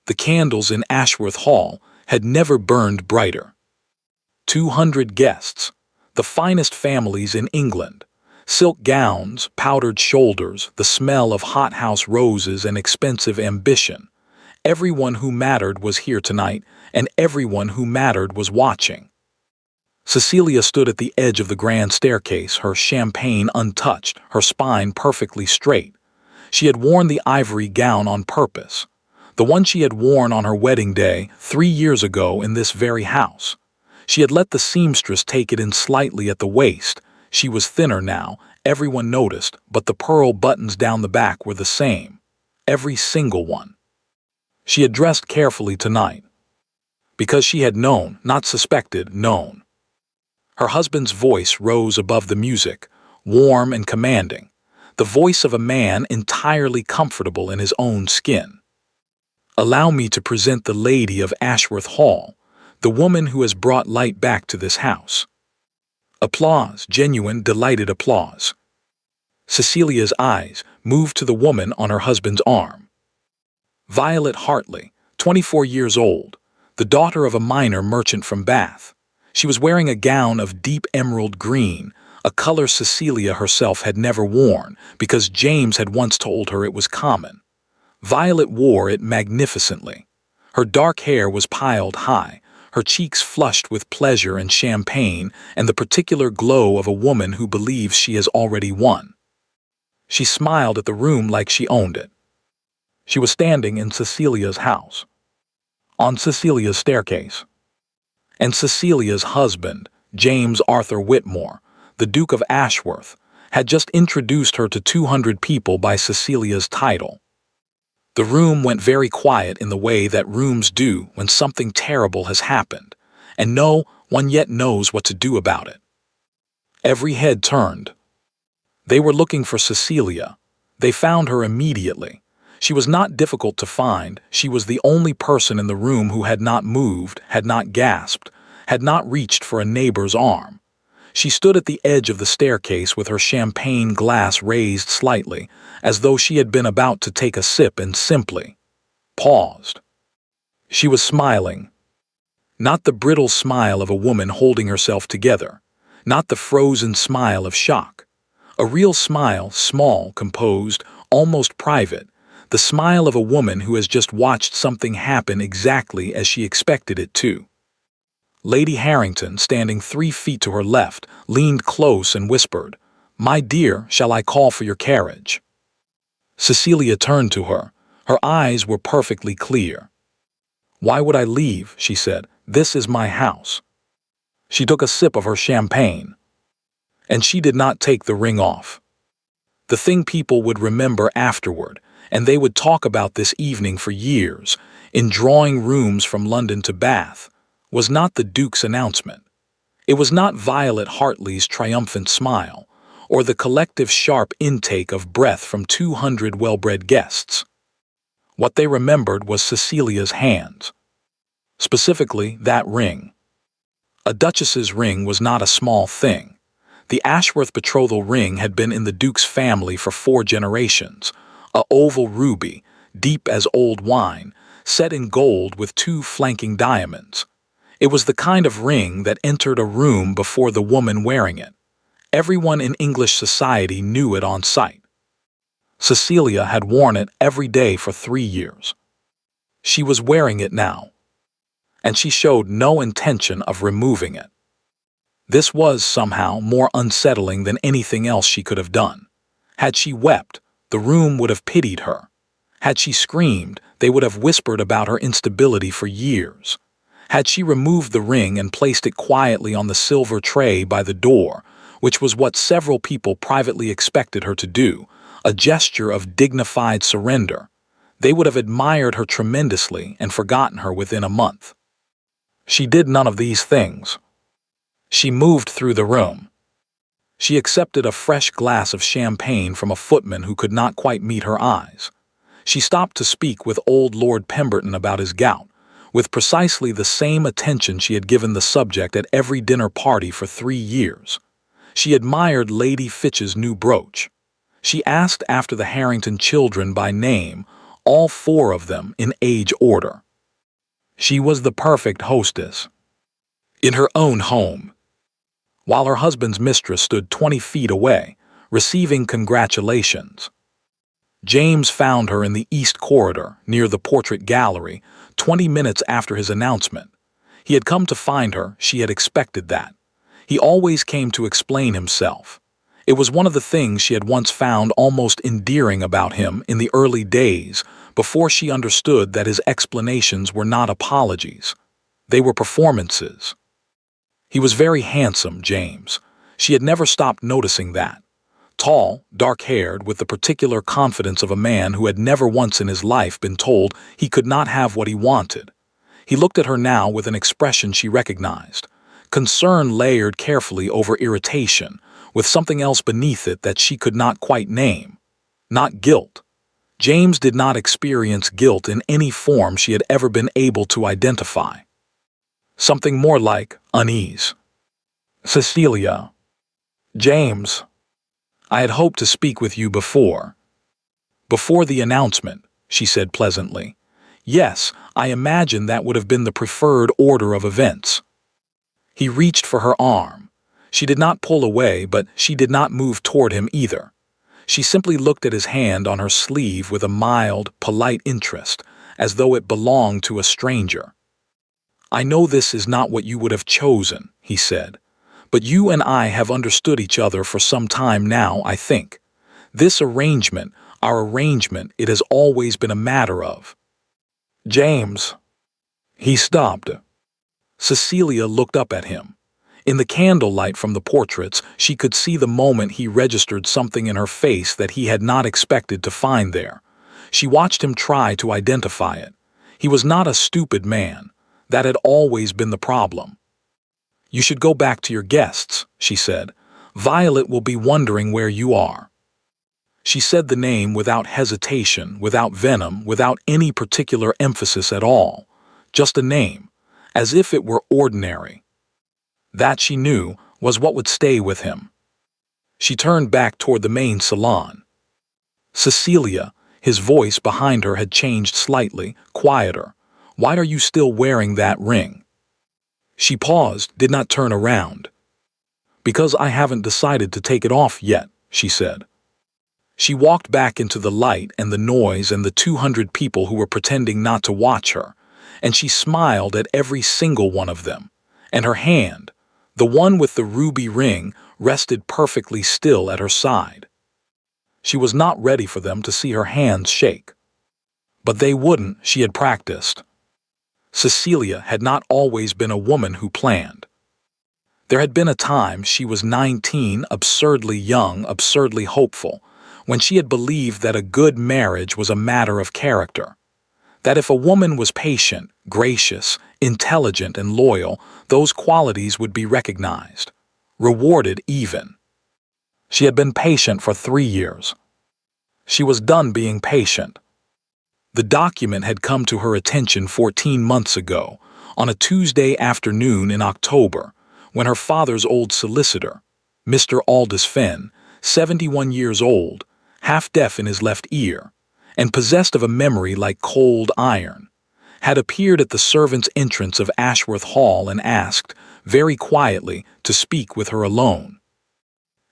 The candles in Ashworth Hall had never burned brighter. 200 guests, the finest families in England, silk gowns, powdered shoulders, the smell of hothouse roses and expensive ambition. Everyone who mattered was here tonight, and everyone who mattered was watching. Cecilia stood at the edge of the grand staircase, her champagne untouched, her spine perfectly straight. She had worn the ivory gown on purpose, the one she had worn on her wedding day 3 years ago in this very house. She had let the seamstress take it in slightly at the waist. She was thinner now, everyone noticed, but the pearl buttons down the back were the same. Every single one. She had dressed carefully tonight. Because she had known, not suspected, known. Her husband's voice rose above the music, warm and commanding, the voice of a man entirely comfortable in his own skin. "Allow me to present the lady of Ashworth Hall, the woman who has brought light back to this house." Applause, genuine, delighted applause. Cecilia's eyes moved to the woman on her husband's arm. Violet Hartley, 24 years old, the daughter of a minor merchant from Bath. She was wearing a gown of deep emerald green, a color Cecilia herself had never worn because James had once told her it was common. Violet wore it magnificently. Her dark hair was piled high, her cheeks flushed with pleasure and champagne and the particular glow of a woman who believes she has already won. She smiled at the room like she owned it. She was standing in Cecilia's house, on Cecilia's staircase. And Cecilia's husband, James Arthur Whitmore, the Duke of Ashworth, had just introduced her to 200 people by Cecilia's title. The room went very quiet in the way that rooms do when something terrible has happened, and no one yet knows what to do about it. Every head turned. They were looking for Cecilia. They found her immediately. She was not difficult to find. She was the only person in the room who had not moved, had not gasped, had not reached for a neighbor's arm. She stood at the edge of the staircase with her champagne glass raised slightly, as though she had been about to take a sip and simply paused. She was smiling. Not the brittle smile of a woman holding herself together, not the frozen smile of shock. A real smile, small, composed, almost private, the smile of a woman who has just watched something happen exactly as she expected it to. Lady Harrington, standing 3 feet to her left, leaned close and whispered, "My dear, shall I call for your carriage?" Cecilia turned to her. Her eyes were perfectly clear. "Why would I leave?" she said. "This is my house." She took a sip of her champagne. And she did not take the ring off. The thing people would remember afterward, and they would talk about this evening for years, in drawing rooms from London to Bath, was not the Duke's announcement. It was not Violet Hartley's triumphant smile, or the collective sharp intake of breath from 200 well-bred guests. What they remembered was Cecilia's hands. Specifically, that ring. A duchess's ring was not a small thing. The Ashworth betrothal ring had been in the Duke's family for 4 generations, a oval ruby, deep as old wine, set in gold with 2 flanking diamonds. It was the kind of ring that entered a room before the woman wearing it. Everyone in English society knew it on sight. Cecilia had worn it every day for 3 years. She was wearing it now, and she showed no intention of removing it. This was somehow more unsettling than anything else she could have done. Had she wept, the room would have pitied her. Had she screamed, they would have whispered about her instability for years. Had she removed the ring and placed it quietly on the silver tray by the door, which was what several people privately expected her to do, a gesture of dignified surrender, they would have admired her tremendously and forgotten her within a month. She did none of these things. She moved through the room. She accepted a fresh glass of champagne from a footman who could not quite meet her eyes. She stopped to speak with old Lord Pemberton about his gout, with precisely the same attention she had given the subject at every dinner party for 3 years. She admired Lady Fitch's new brooch. She asked after the Harrington children by name, all four of them in age order. She was the perfect hostess. In her own home, while her husband's mistress stood 20 feet away, receiving congratulations. James found her in the East Corridor, near the Portrait Gallery, 20 minutes after his announcement. He had come to find her, she had expected that. He always came to explain himself. It was one of the things she had once found almost endearing about him in the early days, before she understood that his explanations were not apologies. They were performances. He was very handsome, James. She had never stopped noticing that. Tall, dark-haired, with the particular confidence of a man who had never once in his life been told he could not have what he wanted. He looked at her now with an expression she recognized. Concern layered carefully over irritation, with something else beneath it that she could not quite name. Not guilt. James did not experience guilt in any form she had ever been able to identify. Something more like unease. Cecilia. James. I had hoped to speak with you before. Before the announcement, she said pleasantly. Yes, I imagine that would have been the preferred order of events. He reached for her arm. She did not pull away, but she did not move toward him either. She simply looked at his hand on her sleeve with a mild, polite interest, as though it belonged to a stranger. I know this is not what you would have chosen, he said, but you and I have understood each other for some time now, I think. This arrangement, our arrangement, it has always been a matter of. James. He stopped. Cecilia looked up at him. In the candlelight from the portraits, she could see the moment he registered something in her face that he had not expected to find there. She watched him try to identify it. He was not a stupid man. That had always been the problem. You should go back to your guests, she said. Violet will be wondering where you are. She said the name without hesitation, without venom, without any particular emphasis at all. Just a name, as if it were ordinary. That, she knew, was what would stay with him. She turned back toward the main salon. Cecilia, his voice behind her had changed slightly, quieter. Why are you still wearing that ring? She paused, did not turn around. Because I haven't decided to take it off yet, she said. She walked back into the light and the noise and the 200 people who were pretending not to watch her, and she smiled at every single one of them, and her hand, the one with the ruby ring, rested perfectly still at her side. She was not ready for them to see her hands shake. But they wouldn't, she had practiced. Cecilia had not always been a woman who planned. There had been a time, she was 19, absurdly young, absurdly hopeful, when she had believed that a good marriage was a matter of character. That if a woman was patient, gracious, intelligent, and loyal, those qualities would be recognized, rewarded even. She had been patient for 3 years. She was done being patient. The document had come to her attention 14 months ago, on a Tuesday afternoon in October, when her father's old solicitor, Mr. Aldous Fenn, 71 years old, half-deaf in his left ear, and possessed of a memory like cold iron, had appeared at the servants' entrance of Ashworth Hall and asked, very quietly, to speak with her alone.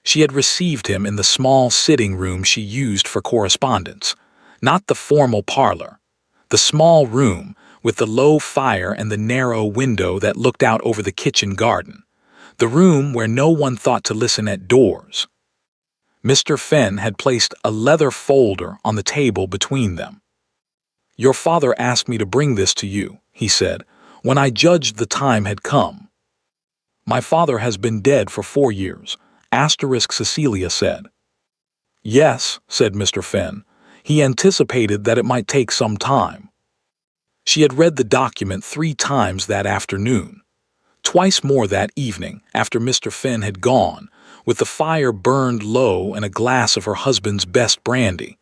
She had received him in the small sitting room she used for correspondence, not the formal parlor, the small room with the low fire and the narrow window that looked out over the kitchen garden, the room where no one thought to listen at doors. Mr. Fenn had placed a leather folder on the table between them. Your father asked me to bring this to you, he said, when I judged the time had come. My father has been dead for 4 years, Cecilia said. Yes, said Mr. Fenn. He anticipated that it might take some time. She had read the document 3 times that afternoon, twice more that evening after Mr. Fenn had gone, with the fire burned low and a glass of her husband's best brandy.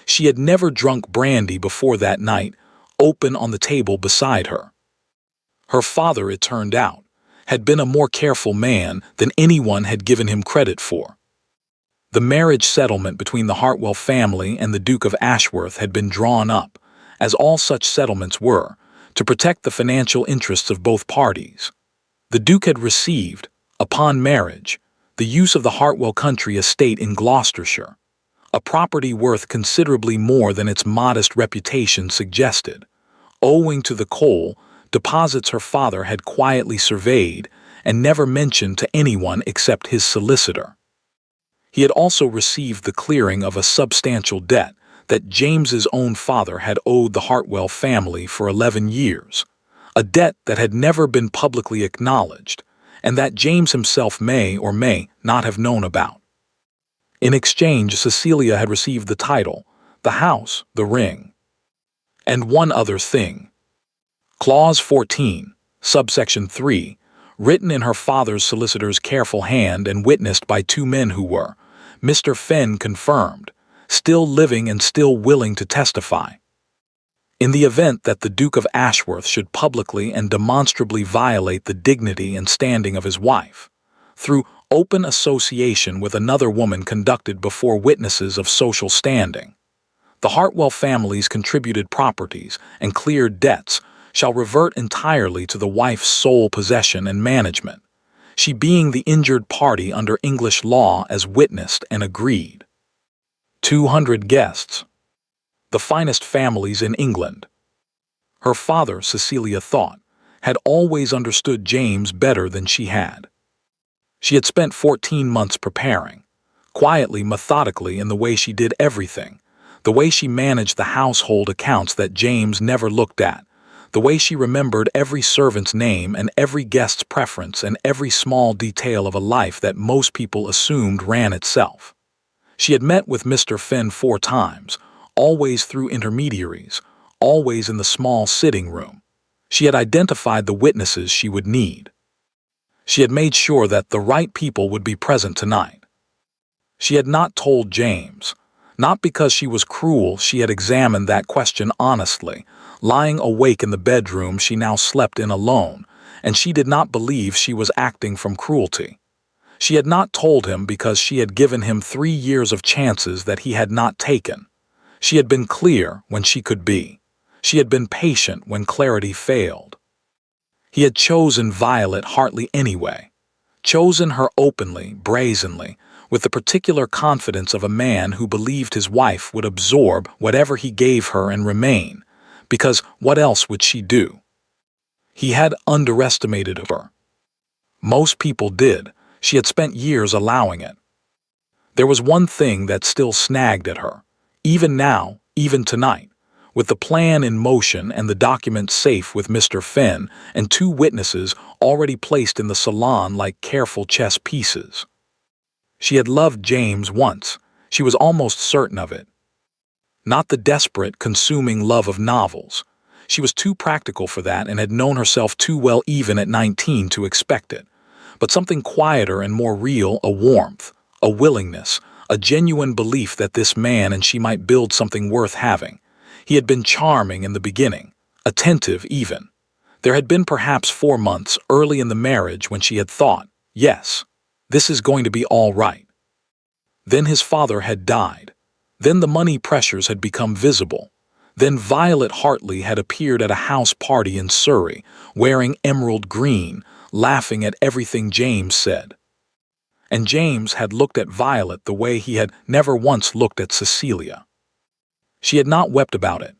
She had never drunk brandy before that night, open on the table beside her. Her father, it turned out, had been a more careful man than anyone had given him credit for. The marriage settlement between the Hartwell family and the Duke of Ashworth had been drawn up, as all such settlements were, to protect the financial interests of both parties. The Duke had received, upon marriage, the use of the Hartwell country estate in Gloucestershire, a property worth considerably more than its modest reputation suggested, owing to the coal deposits her father had quietly surveyed and never mentioned to anyone except his solicitor. He had also received the clearing of a substantial debt that James's own father had owed the Hartwell family for 11 years, a debt that had never been publicly acknowledged, and that James himself may or may not have known about. In exchange, Cecilia had received the title, the house, the ring, and one other thing. Clause 14, subsection 3, written in her father's solicitor's careful hand and witnessed by two men who were, Mr. Fenn confirmed, still living and still willing to testify. In the event that the Duke of Ashworth should publicly and demonstrably violate the dignity and standing of his wife, through open association with another woman conducted before witnesses of social standing, the Hartwell family's contributed properties and cleared debts shall revert entirely to the wife's sole possession and management, she being the injured party under English law as witnessed and agreed. 200 guests. The finest families in England. Her father, Cecilia thought, had always understood James better than she had. She had spent 14 months preparing, quietly, methodically, in the way she did everything, the way she managed the household accounts that James never looked at, the way she remembered every servant's name and every guest's preference and every small detail of a life that most people assumed ran itself. She had met with Mr. Fenn 4 times, always through intermediaries, always in the small sitting room. She had identified the witnesses she would need. She had made sure that the right people would be present tonight. She had not told James, not because she was cruel. She had examined that question honestly, lying awake in the bedroom she now slept in alone, and she did not believe she was acting from cruelty. She had not told him because she had given him 3 years of chances that he had not taken. She had been clear when she could be. She had been patient when clarity failed. He had chosen Violet Hartley anyway, chosen her openly, brazenly, with the particular confidence of a man who believed his wife would absorb whatever he gave her and remain, because what else would she do? He had underestimated her. Most people did. She had spent years allowing it. There was one thing that still snagged at her, even now, even tonight, with the plan in motion and the documents safe with Mr. Fenn and 2 witnesses already placed in the salon like careful chess pieces. She had loved James once. She was almost certain of it. Not the desperate, consuming love of novels. She was too practical for that and had known herself too well even at 19 to expect it. But something quieter and more real, a warmth, a willingness, a genuine belief that this man and she might build something worth having. He had been charming in the beginning, attentive even. There had been perhaps 4 months early in the marriage when she had thought, yes, this is going to be all right. Then his father had died. Then the money pressures had become visible. Then Violet Hartley had appeared at a house party in Surrey, wearing emerald green, laughing at everything James said. And James had looked at Violet the way he had never once looked at Cecilia. She had not wept about it.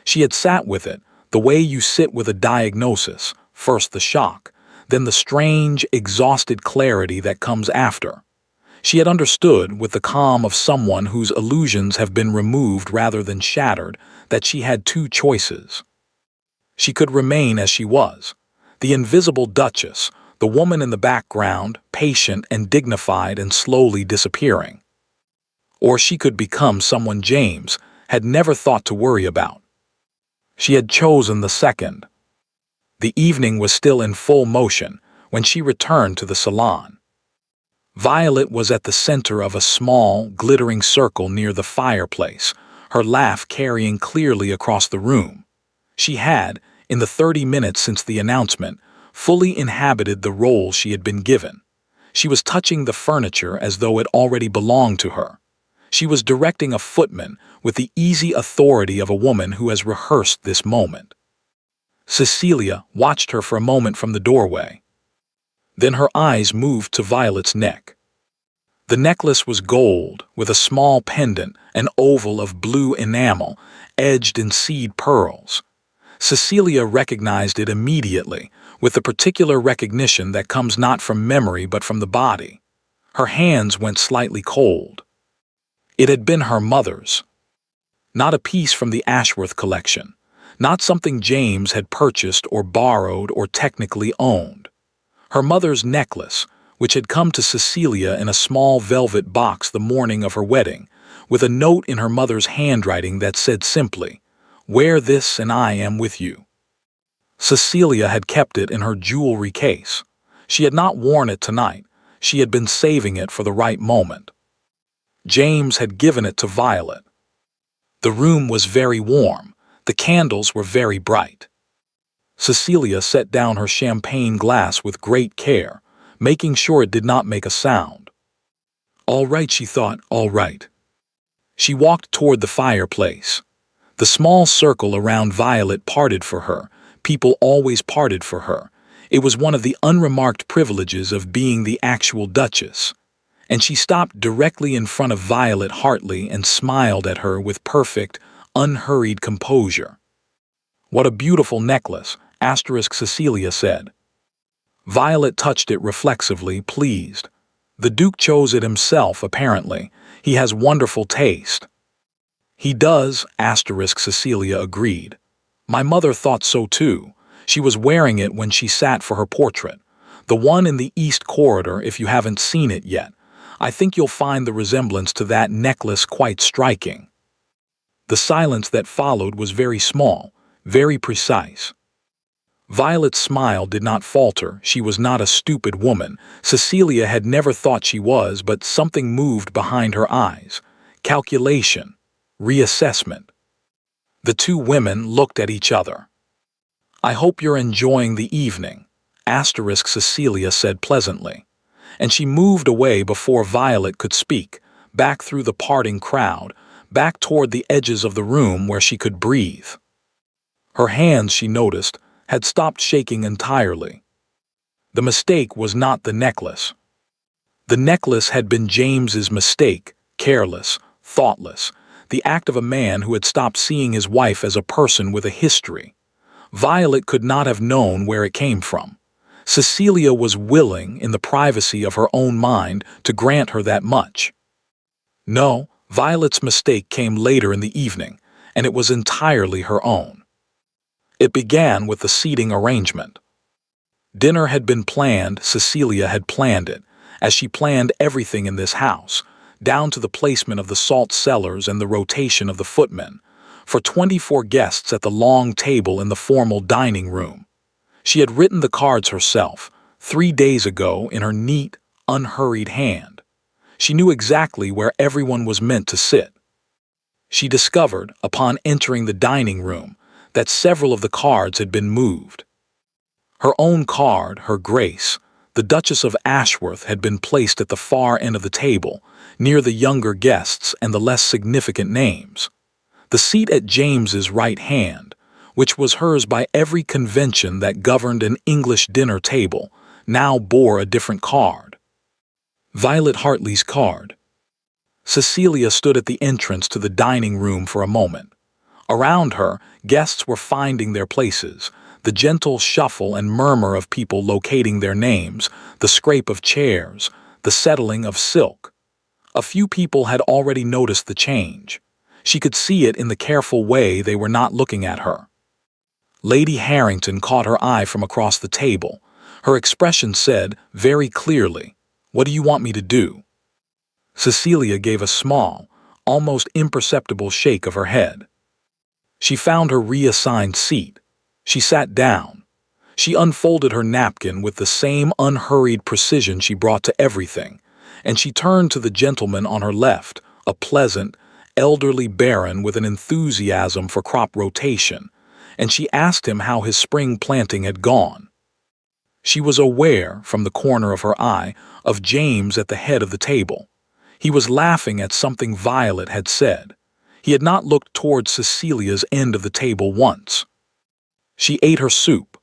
She had sat with it, the way you sit with a diagnosis, first the shock, then the strange, exhausted clarity that comes after. She had understood, with the calm of someone whose illusions have been removed rather than shattered, that she had 2 choices. She could remain as she was, the invisible Duchess, the woman in the background, patient and dignified and slowly disappearing. Or she could become someone James had never thought to worry about. She had chosen the second. The evening was still in full motion when she returned to the salon. Violet was at the center of a small, glittering circle near the fireplace, her laugh carrying clearly across the room. She had, in the 30 minutes since the announcement, fully inhabited the role she had been given. She was touching the furniture as though it already belonged to her. She was directing a footman with the easy authority of a woman who has rehearsed this moment. Cecilia watched her for a moment from the doorway. Then her eyes moved to Violet's neck. The necklace was gold, with a small pendant, an oval of blue enamel, edged in seed pearls. Cecilia recognized it immediately, with the particular recognition that comes not from memory but from the body. Her hands went slightly cold. It had been her mother's. Not a piece from the Ashworth collection. Not something James had purchased or borrowed or technically owned. Her mother's necklace, which had come to Cecilia in a small velvet box the morning of her wedding, with a note in her mother's handwriting that said simply, "Wear this and I am with you." Cecilia had kept it in her jewelry case. She had not worn it tonight. She had been saving it for the right moment. James had given it to Violet. The room was very warm. The candles were very bright. Cecilia set down her champagne glass with great care, making sure it did not make a sound. All right, she thought, all right. She walked toward the fireplace. The small circle around Violet parted for her. People always parted for her. It was one of the unremarked privileges of being the actual Duchess. And she stopped directly in front of Violet Hartley and smiled at her with perfect, unhurried composure. "What a beautiful necklace," Cecilia said. Violet touched it reflexively, pleased. "The Duke chose it himself, apparently. He has wonderful taste." "He does," Cecilia agreed. "My mother thought so too. She was wearing it when she sat for her portrait. The one in the East Corridor, if you haven't seen it yet. I think you'll find the resemblance to that necklace quite striking." The silence that followed was very small, very precise. Violet's smile did not falter. She was not a stupid woman. Cecilia had never thought she was, but something moved behind her eyes. Calculation. Reassessment. The two women looked at each other. "I hope you're enjoying the evening," Cecilia said pleasantly. And she moved away before Violet could speak, back through the parting crowd, back toward the edges of the room where she could breathe. Her hands, she noticed, had stopped shaking entirely. The mistake was not the necklace. The necklace had been James's mistake, careless, thoughtless, the act of a man who had stopped seeing his wife as a person with a history. Violet could not have known where it came from. Cecilia was willing, in the privacy of her own mind, to grant her that much. No, Violet's mistake came later in the evening, and it was entirely her own. It began with the seating arrangement. Dinner had been planned, Cecilia had planned it, as she planned everything in this house, down to the placement of the salt cellars and the rotation of the footmen, for 24 guests at the long table in the formal dining room. She had written the cards herself, 3 days ago, in her neat, unhurried hand. She knew exactly where everyone was meant to sit. She discovered, upon entering the dining room, that several of the cards had been moved. Her own card, Her Grace, the Duchess of Ashworth, had been placed at the far end of the table, near the younger guests and the less significant names. The seat at James's right hand, which was hers by every convention that governed an English dinner table, now bore a different card. Violet Hartley's card. Cecilia stood at the entrance to the dining room for a moment. Around her, guests were finding their places, the gentle shuffle and murmur of people locating their names, the scrape of chairs, the settling of silk. A few people had already noticed the change. She could see it in the careful way they were not looking at her. Lady Harrington caught her eye from across the table. Her expression said, very clearly, "What do you want me to do?" Cecilia gave a small, almost imperceptible shake of her head. She found her reassigned seat. She sat down. She unfolded her napkin with the same unhurried precision she brought to everything, and she turned to the gentleman on her left, a pleasant, elderly baron with an enthusiasm for crop rotation, and she asked him how his spring planting had gone. She was aware, from the corner of her eye, of James at the head of the table. He was laughing at something Violet had said. He had not looked toward Cecilia's end of the table once. She ate her soup.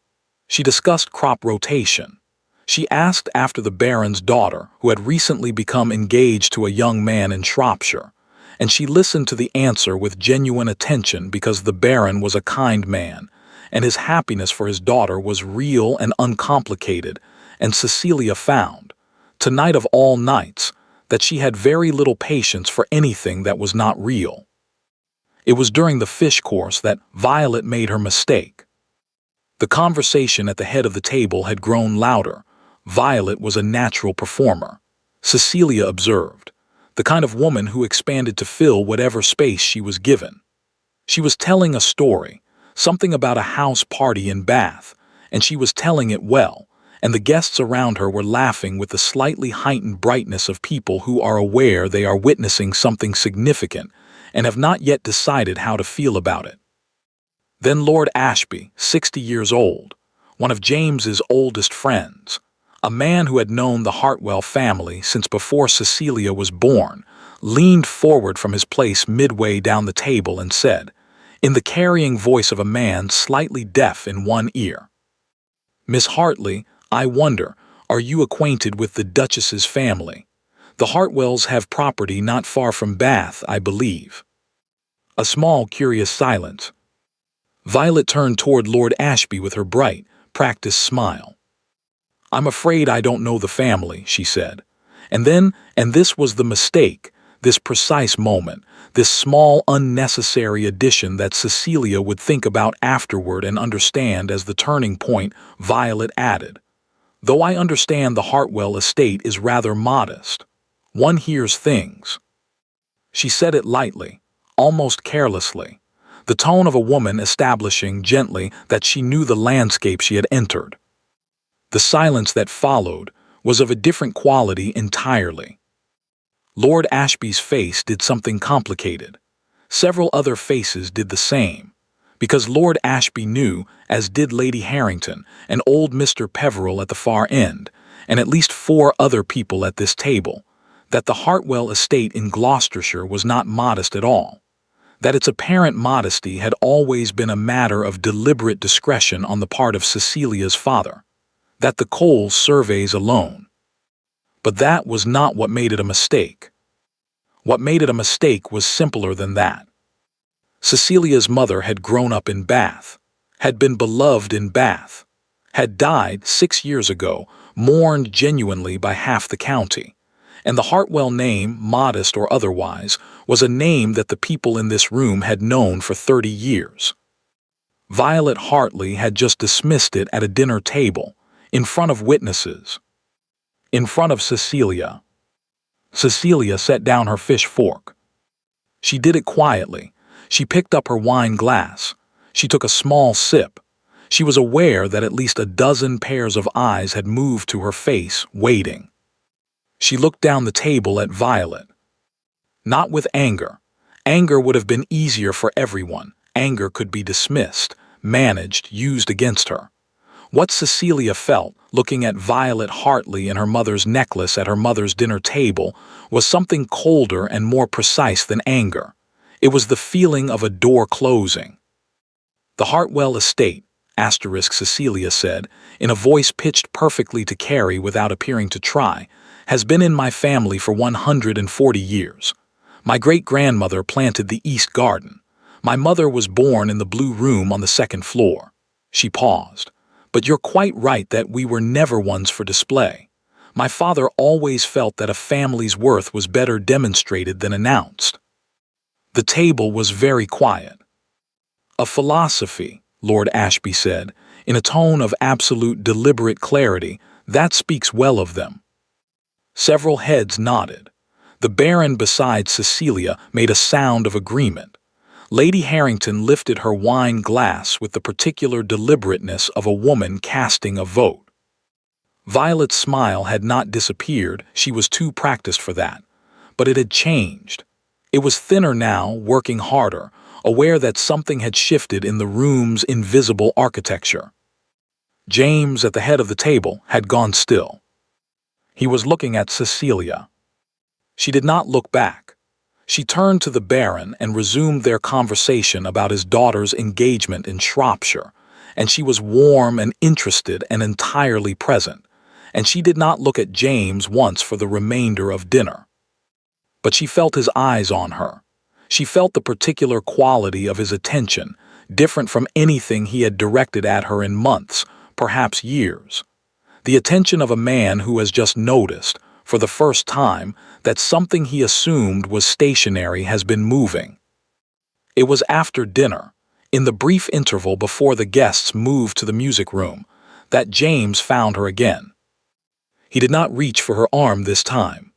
She discussed crop rotation. She asked after the Baron's daughter, who had recently become engaged to a young man in Shropshire, and she listened to the answer with genuine attention because the Baron was a kind man, and his happiness for his daughter was real and uncomplicated, and Cecilia found, tonight of all nights, that she had very little patience for anything that was not real. It was during the fish course that Violet made her mistake. The conversation at the head of the table had grown louder. Violet was a natural performer, Cecilia observed, the kind of woman who expanded to fill whatever space she was given. She was telling a story, something about a house party in Bath, and she was telling it well, and the guests around her were laughing with the slightly heightened brightness of people who are aware they are witnessing something significant and have not yet decided how to feel about it. Then Lord Ashby, 60 years old, one of James's oldest friends, a man who had known the Hartwell family since before Cecilia was born, leaned forward from his place midway down the table and said, in the carrying voice of a man slightly deaf in one ear, "Miss Hartley, I wonder, are you acquainted with the Duchess's family? The Hartwells have property not far from Bath, I believe." A small, curious silence. Violet turned toward Lord Ashby with her bright, practiced smile. "I'm afraid I don't know the family," she said. And this was the mistake, this precise moment, this small unnecessary addition that Cecilia would think about afterward and understand as the turning point, Violet added, "Though I understand the Hartwell estate is rather modest. One hears things." She said it lightly, almost carelessly, the tone of a woman establishing gently that she knew the landscape she had entered. The silence that followed was of a different quality entirely. Lord Ashby's face did something complicated. Several other faces did the same, because Lord Ashby knew, as did Lady Harrington and old Mr. Peveril at the far end, and at least 4 other people at this table, that the Hartwell estate in Gloucestershire was not modest at all, that its apparent modesty had always been a matter of deliberate discretion on the part of Cecilia's father, that the coal surveys alone. But that was not what made it a mistake. What made it a mistake was simpler than that. Cecilia's mother had grown up in Bath, had been beloved in Bath, had died 6 years ago, mourned genuinely by half the county, and the Hartwell name, modest or otherwise, was a name that the people in this room had known for 30 years. Violet Hartley had just dismissed it at a dinner table, in front of witnesses. In front of Cecilia. Cecilia set down her fish fork. She did it quietly. She picked up her wine glass. She took a small sip. She was aware that at least a dozen pairs of eyes had moved to her face, waiting. She looked down the table at Violet. Not with anger. Anger would have been easier for everyone. Anger could be dismissed, managed, used against her. What Cecilia felt, looking at Violet Hartley and her mother's necklace at her mother's dinner table, was something colder and more precise than anger. It was the feeling of a door closing. "The Hartwell estate," Cecilia said, in a voice pitched perfectly to Carrie without appearing to try, "has been in my family for 140 years. My great-grandmother planted the East Garden. My mother was born in the Blue Room on the 2nd floor." She paused. "But you're quite right that we were never ones for display. My father always felt that a family's worth was better demonstrated than announced." The table was very quiet. "A philosophy," Lord Ashby said, in a tone of absolute deliberate clarity, "that speaks well of them." Several heads nodded. The Baron beside Cecilia made a sound of agreement. Lady Harrington lifted her wine glass with the particular deliberateness of a woman casting a vote. Violet's smile had not disappeared, she was too practiced for that. But it had changed. It was thinner now, working harder, aware that something had shifted in the room's invisible architecture. James, at the head of the table, had gone still. He was looking at Cecilia. She did not look back. She turned to the Baron and resumed their conversation about his daughter's engagement in Shropshire, and she was warm and interested and entirely present, and she did not look at James once for the remainder of dinner. But she felt his eyes on her. She felt the particular quality of his attention, different from anything he had directed at her in months, perhaps years. The attention of a man who has just noticed, for the first time, that something he assumed was stationary has been moving. It was after dinner, in the brief interval before the guests moved to the music room, that James found her again. He did not reach for her arm this time.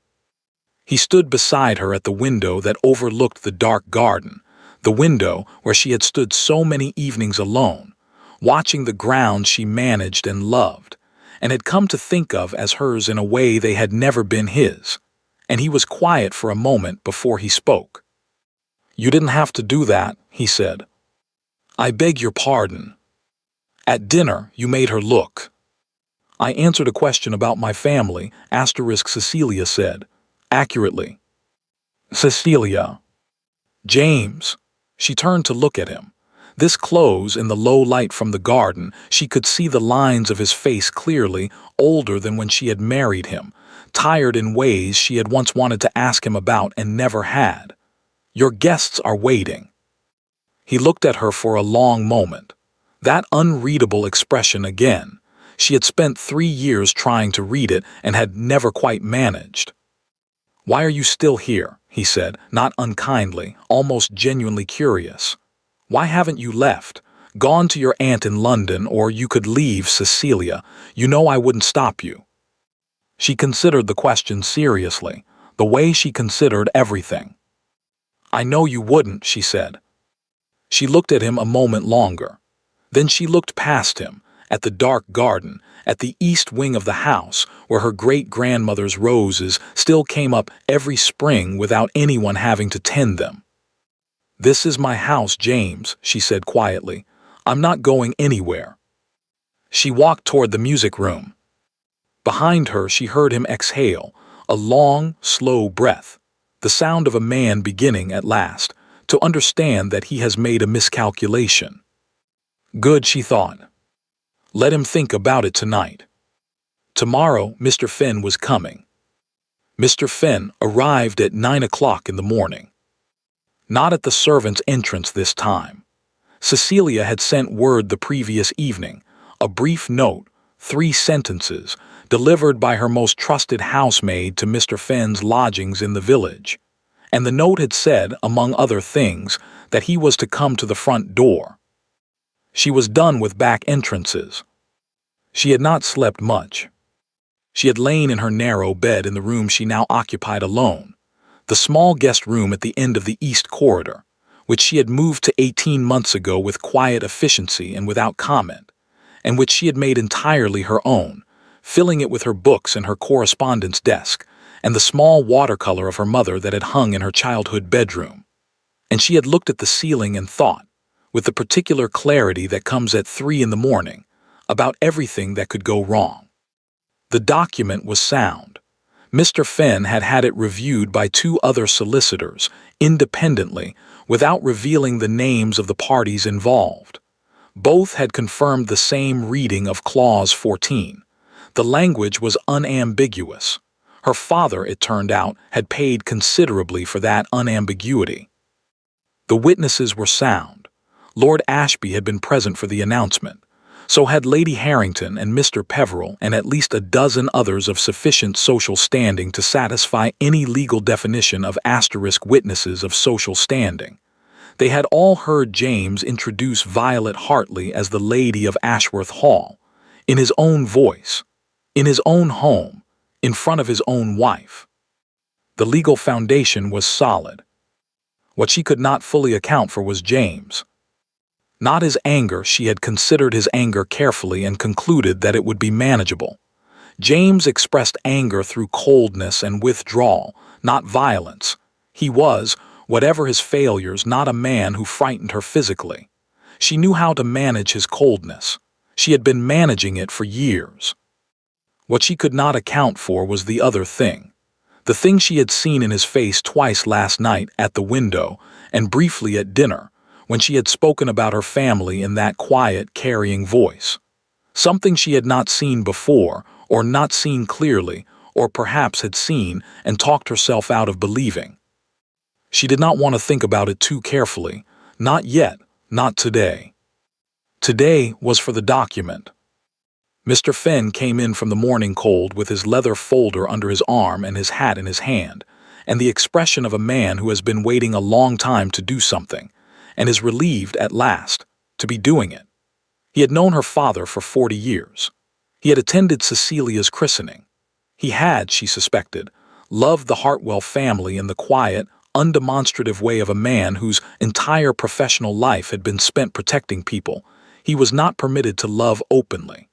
He stood beside her at the window that overlooked the dark garden, the window where she had stood so many evenings alone, watching the grounds she managed and loved, and had come to think of as hers in a way they had never been his, and he was quiet for a moment before he spoke. "You didn't have to do that," he said. "I beg your pardon. At dinner, you made her look." "I answered a question about my family," Cecilia said, accurately. "Cecilia." "James." She turned to look at him. This close, in the low light from the garden, she could see the lines of his face clearly, older than when she had married him, tired in ways she had once wanted to ask him about and never had. "Your guests are waiting." He looked at her for a long moment. That unreadable expression again. She had spent 3 years trying to read it and had never quite managed. "Why are you still here?" he said, not unkindly, almost genuinely curious. "Why haven't you left? Gone to your aunt in London, or you could leave, Cecilia. You know I wouldn't stop you." She considered the question seriously, the way she considered everything. "I know you wouldn't," she said. She looked at him a moment longer. Then she looked past him, at the dark garden, at the east wing of the house, where her great-grandmother's roses still came up every spring without anyone having to tend them. "This is my house, James," she said quietly. "I'm not going anywhere." She walked toward the music room. Behind her she heard him exhale, a long, slow breath, the sound of a man beginning, at last, to understand that he has made a miscalculation. Good, she thought. Let him think about it tonight. Tomorrow Mr. Finn was coming. Mr. Finn arrived at 9 o'clock in the morning. Not at the servants' entrance this time. Cecilia had sent word the previous evening, a brief note, 3 sentences, delivered by her most trusted housemaid to Mr. Finn's lodgings in the village. And the note had said, among other things, that he was to come to the front door. She was done with back entrances. She had not slept much. She had lain in her narrow bed in the room she now occupied alone, the small guest room at the end of the east corridor, which she had moved to 18 months ago with quiet efficiency and without comment, and which she had made entirely her own, filling it with her books and her correspondence desk, and the small watercolor of her mother that had hung in her childhood bedroom. And she had looked at the ceiling and thought, with the particular clarity that comes at 3 in the morning, about everything that could go wrong. The document was sound. Mr. Finn had had it reviewed by 2 other solicitors, independently, without revealing the names of the parties involved. Both had confirmed the same reading of Clause 14. The language was unambiguous. Her father, it turned out, had paid considerably for that unambiguity. The witnesses were sound. Lord Ashby had been present for the announcement. So had Lady Harrington and Mr. Peveril and at least a dozen others of sufficient social standing to satisfy any legal definition of witnesses of social standing. They had all heard James introduce Violet Hartley as the lady of Ashworth Hall, in his own voice, in his own home, in front of his own wife. The legal foundation was solid. What she could not fully account for was James. Not his anger. She had considered his anger carefully and concluded that it would be manageable. James expressed anger through coldness and withdrawal, not violence. He was, whatever his failures, not a man who frightened her physically. She knew how to manage his coldness. She had been managing it for years. What she could not account for was the other thing, The thing she had seen in his face twice last night at the window and briefly at dinner, when she had spoken about her family in that quiet, carrying voice. Something she had not seen before, or not seen clearly, or perhaps had seen and talked herself out of believing. She did not want to think about it too carefully. Not yet, not today. Today was for the document. Mr. Fenn came in from the morning cold with his leather folder under his arm and his hat in his hand, and the expression of a man who has been waiting a long time to do something, and is relieved at last to be doing it. He had known her father for 40 years. He had attended Cecilia's christening. He had, she suspected, loved the Hartwell family in the quiet, undemonstrative way of a man whose entire professional life had been spent protecting people he was not permitted to love openly.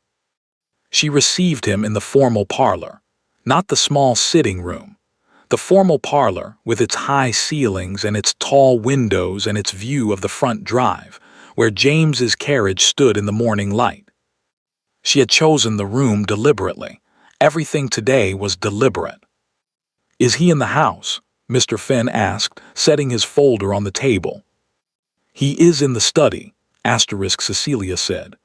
She received him in the formal parlor, not the small sitting room. The formal parlor, with its high ceilings and its tall windows and its view of the front drive, where James's carriage stood in the morning light. She had chosen the room deliberately. Everything today was deliberate. "Is he in the house?" Mr. Fenn asked, setting his folder on the table. "He is in the study," Cecilia said.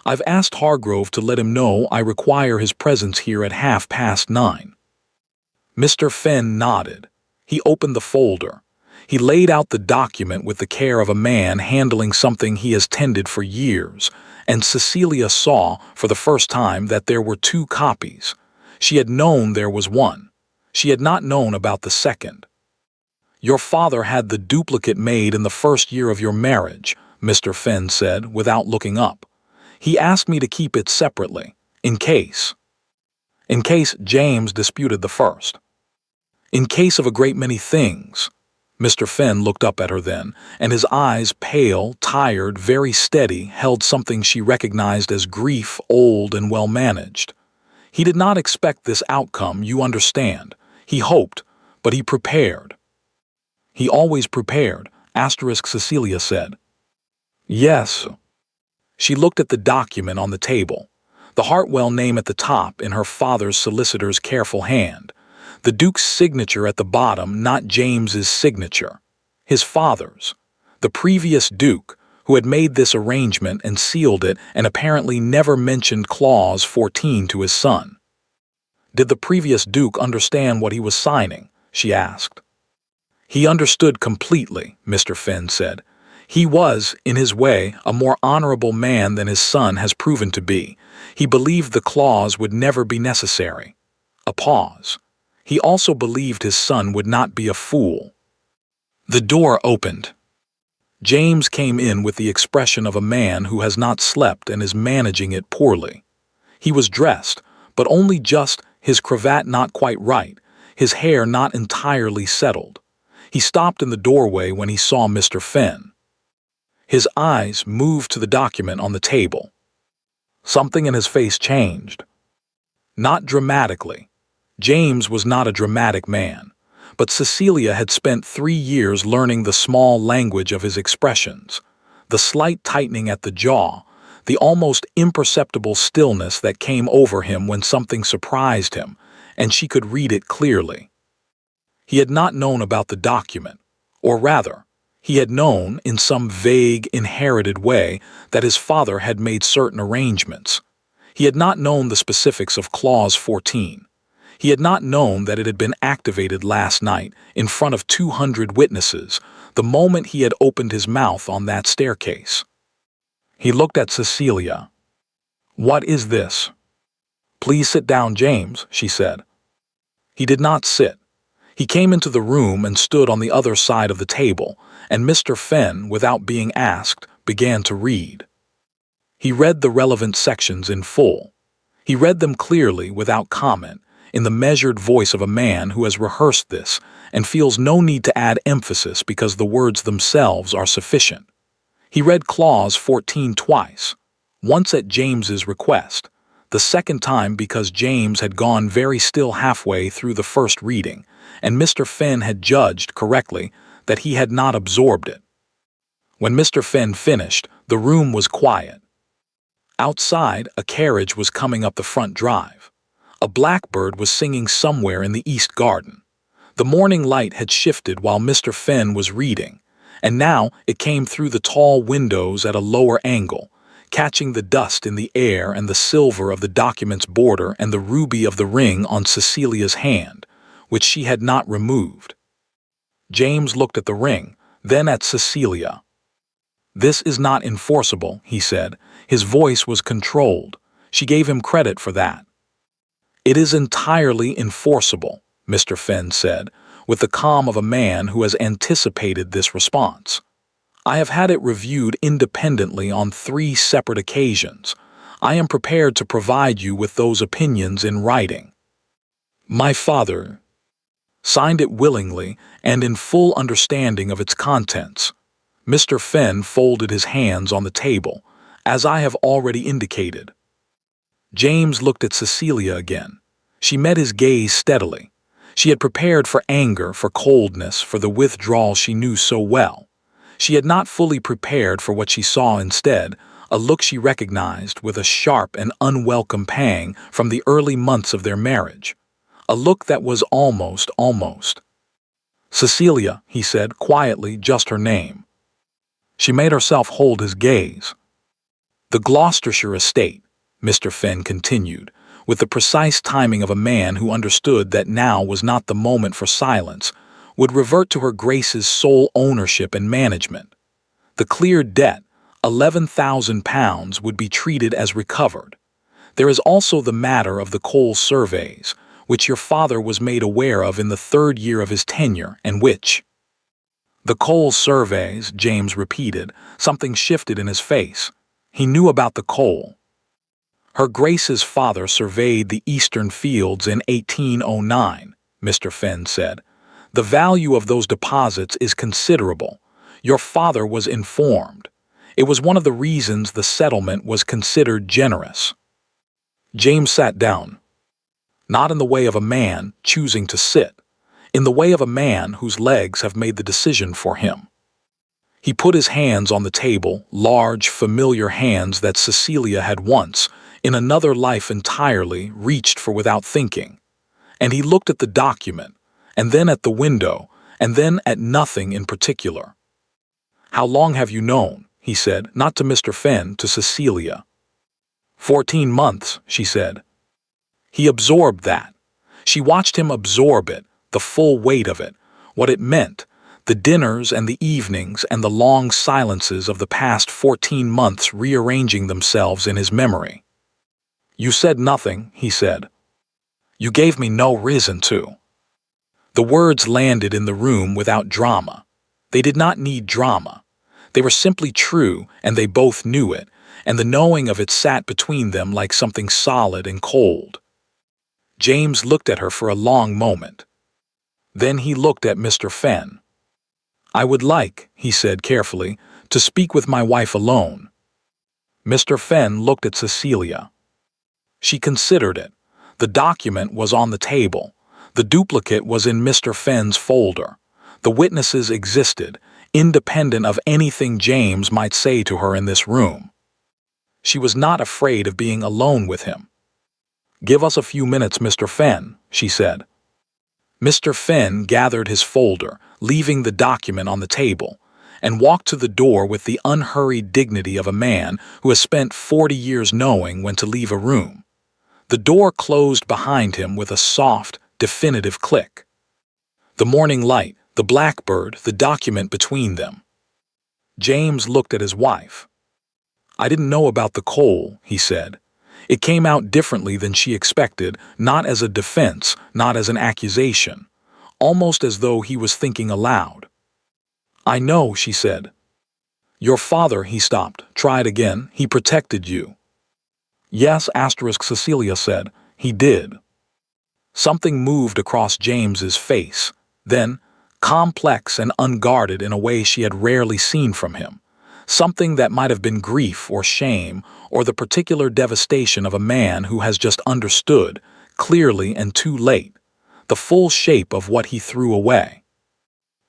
"I've asked Hargrove to let him know I require his presence here at 9:30. Mr. Fenn nodded. He opened the folder. He laid out the document with the care of a man handling something he has tended for years, and Cecilia saw for the first time that there were 2 copies. She had known there was one. She had not known about the second. "Your father had the duplicate made in the first year of your marriage," Mr. Fenn said, without looking up. "He asked me to keep it separately, in case James disputed the first. In case of a great many things." Mr. Fenn looked up at her then, and his eyes, pale, tired, very steady, held something she recognized as grief, old and well-managed. He did not expect this outcome, you understand. He hoped, but he prepared. "He always prepared," Cecilia said. "Yes." She looked at the document on the table. The Hartwell name at the top in her father's solicitor's careful hand. The Duke's signature at the bottom, not James's signature. His father's. The previous Duke, who had made this arrangement and sealed it and apparently never mentioned Clause 14 to his son. Did the previous Duke understand what he was signing? She asked. He understood completely, Mr. Fenn said. He was, in his way, a more honorable man than his son has proven to be. He believed the clause would never be necessary. A pause. He also believed his son would not be a fool. The door opened. James came in with the expression of a man who has not slept and is managing it poorly. He was dressed, but only just, his cravat not quite right, his hair not entirely settled. He stopped in the doorway when he saw Mr. Fenn. His eyes moved to the document on the table. Something in his face changed. Not dramatically. James was not a dramatic man, but Cecilia had spent 3 years learning the small language of his expressions, the slight tightening at the jaw, the almost imperceptible stillness that came over him when something surprised him, and she could read it clearly. He had not known about the document, or rather, he had known, in some vague, inherited way, that his father had made certain arrangements. He had not known the specifics of Clause 14. He had not known that it had been activated last night, in front of 200 witnesses, the moment he had opened his mouth on that staircase. He looked at Cecilia. "What is this?" "Please sit down, James," she said. He did not sit. He came into the room and stood on the other side of the table, and Mr. Fenn, without being asked, began to read. He read the relevant sections in full. He read them clearly, without comment, in the measured voice of a man who has rehearsed this and feels no need to add emphasis because the words themselves are sufficient. He read Clause 14 twice, once at James's request, the second time because James had gone very still halfway through the first reading, and Mr. Fenn had judged, correctly, that he had not absorbed it. When Mr. Fenn finished, the room was quiet. Outside, a carriage was coming up the front drive. A blackbird was singing somewhere in the east garden. The morning light had shifted while Mr. Fenn was reading, and now it came through the tall windows at a lower angle, catching the dust in the air and the silver of the document's border and the ruby of the ring on Cecilia's hand, which she had not removed. James looked at the ring, then at Cecilia. "This is not enforceable," he said. His voice was controlled. She gave him credit for that. "It is entirely enforceable," Mr. Fenn said, with the calm of a man who has anticipated this response. "I have had it reviewed independently on 3 separate occasions. I am prepared to provide you with those opinions in writing." My father signed it willingly and in full understanding of its contents. Mr. Fenn folded his hands on the table, as I have already indicated. James looked at Cecilia again. She met his gaze steadily. She had prepared for anger, for coldness, for the withdrawal she knew so well. She had not fully prepared for what she saw instead, a look she recognized with a sharp and unwelcome pang from the early months of their marriage. A look that was almost. "Cecilia," he said quietly, just her name. She made herself hold his gaze. "The Gloucestershire estate," Mr. Fenn continued, with the precise timing of a man who understood that now was not the moment for silence, would revert to her Grace's sole ownership and management. The cleared debt, £11,000, would be treated as recovered. There is also the matter of the coal surveys, which your father was made aware of in the 3rd year of his tenure, and which— "The coal surveys," James repeated. Something shifted in his face. He knew about the coal. "Her Grace's father surveyed the eastern fields in 1809, Mr. Fenn said. "The value of those deposits is considerable. Your father was informed. It was one of the reasons the settlement was considered generous." James sat down. Not in the way of a man choosing to sit, in the way of a man whose legs have made the decision for him. He put his hands on the table, large, familiar hands that Cecilia had once, in another life entirely, reached for without thinking. And he looked at the document, and then at the window, and then at nothing in particular. "How long have you known?" he said, not to Mr. Fenn, to Cecilia. 14 months, she said. He absorbed that. She watched him absorb it, the full weight of it, what it meant, the dinners and the evenings and the long silences of the past 14 months rearranging themselves in his memory. "You said nothing," he said. "You gave me no reason to." The words landed in the room without drama. They did not need drama. They were simply true, and they both knew it, and the knowing of it sat between them like something solid and cold. James looked at her for a long moment. Then he looked at Mr. Fenn. "I would like," he said carefully, "to speak with my wife alone." Mr. Fenn looked at Cecilia. She considered it. The document was on the table. The duplicate was in Mr. Fenn's folder. The witnesses existed, independent of anything James might say to her in this room. She was not afraid of being alone with him. "Give us a few minutes, Mr. Fenn," she said. Mr. Fenn gathered his folder, leaving the document on the table, and walked to the door with the unhurried dignity of a man who has spent 40 years knowing when to leave a room. The door closed behind him with a soft, definitive click. The morning light, the blackbird, the document between them. James looked at his wife. "I didn't know about the coal," he said. It came out differently than she expected, not as a defense, not as an accusation, almost as though he was thinking aloud. "I know," she said. "Your father," he stopped, tried again, "he protected you." "Yes," Cecilia said, "he did." Something moved across James's face, then, complex and unguarded in a way she had rarely seen from him. Something that might have been grief or shame or the particular devastation of a man who has just understood, clearly and too late, the full shape of what he threw away.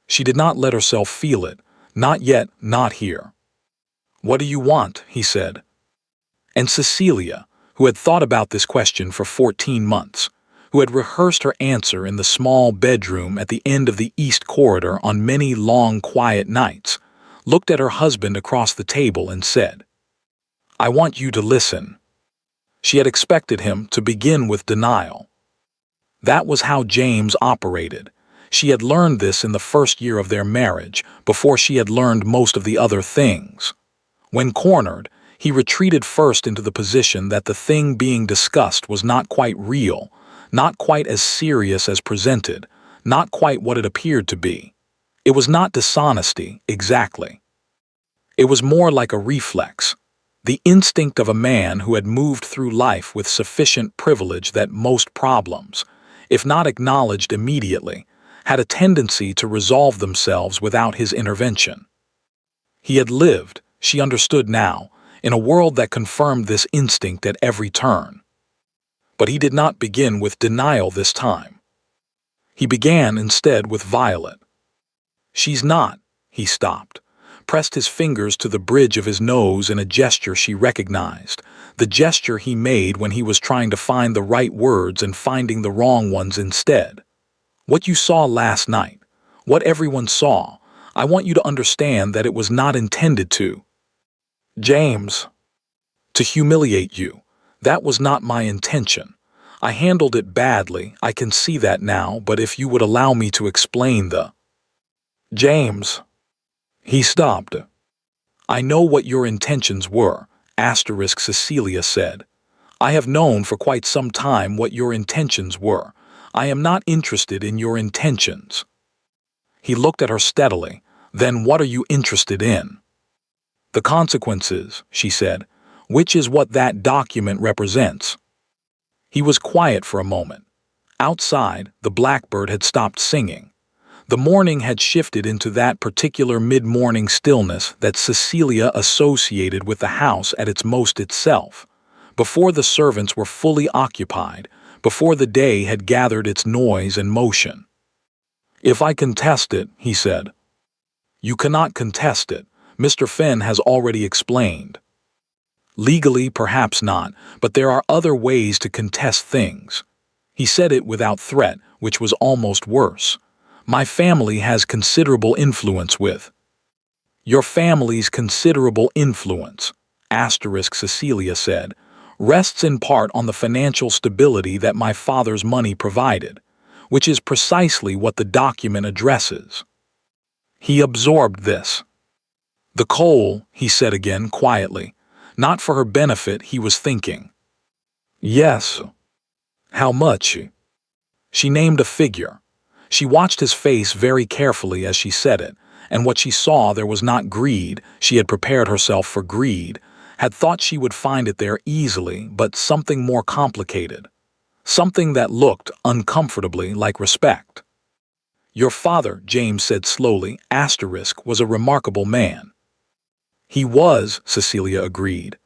She did not let herself feel it, not yet, not here. "What do you want?" he said. And Cecilia, who had thought about this question for 14 months, who had rehearsed her answer in the small bedroom at the end of the east corridor on many long, quiet nights, looked at her husband across the table and said, "I want you to listen." She had expected him to begin with denial. That was how James operated. She had learned this in the first year of their marriage, before she had learned most of the other things. When cornered, he retreated first into the position that the thing being discussed was not quite real, not quite as serious as presented, not quite what it appeared to be. It was not dishonesty, exactly. It was more like a reflex, the instinct of a man who had moved through life with sufficient privilege that most problems, if not acknowledged immediately, had a tendency to resolve themselves without his intervention. He had lived, she understood now, in a world that confirmed this instinct at every turn. But he did not begin with denial this time. He began instead with Violet. "She's not," he stopped, pressed his fingers to the bridge of his nose in a gesture she recognized, the gesture he made when he was trying to find the right words and finding the wrong ones instead. "What you saw last night, what everyone saw, I want you to understand that it was not intended to. James, to humiliate you. That was not my intention. I handled it badly, I can see that now, but if you would allow me to explain the—" "James." He stopped. "I know what your intentions were," Cecilia said. "I have known for quite some time what your intentions were. I am not interested in your intentions." He looked at her steadily. "Then what are you interested in?" "The consequences," she said, "which is what that document represents." He was quiet for a moment. Outside, the blackbird had stopped singing. The morning had shifted into that particular mid-morning stillness that Cecilia associated with the house at its most itself, before the servants were fully occupied, before the day had gathered its noise and motion. "If I contest it," he said. "You cannot contest it. Mr. Fenn has already explained." "Legally, perhaps not, but there are other ways to contest things." He said it without threat, which was almost worse. "My family has considerable influence with—" "Your family's considerable influence," Cecilia said, "rests in part on the financial stability that my father's money provided, which is precisely what the document addresses." He absorbed this. "The coal," he said again quietly. Not for her benefit, he was thinking. "Yes." "How much?" She named a figure. She watched his face very carefully as she said it, and what she saw there was not greed, she had prepared herself for greed, had thought she would find it there easily, but something more complicated. Something that looked uncomfortably like respect. "Your father," James said slowly, was a remarkable man." "He was," Cecilia agreed.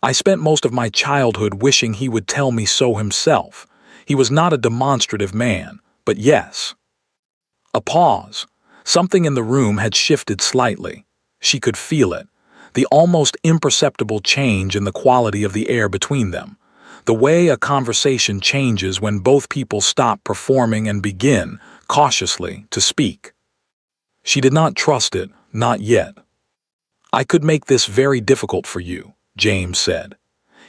"I spent most of my childhood wishing he would tell me so himself. He was not a demonstrative man, but yes." A pause. Something in the room had shifted slightly. She could feel it. The almost imperceptible change in the quality of the air between them. The way a conversation changes when both people stop performing and begin, cautiously, to speak. She did not trust it, not yet. "I could make this very difficult for you," James said.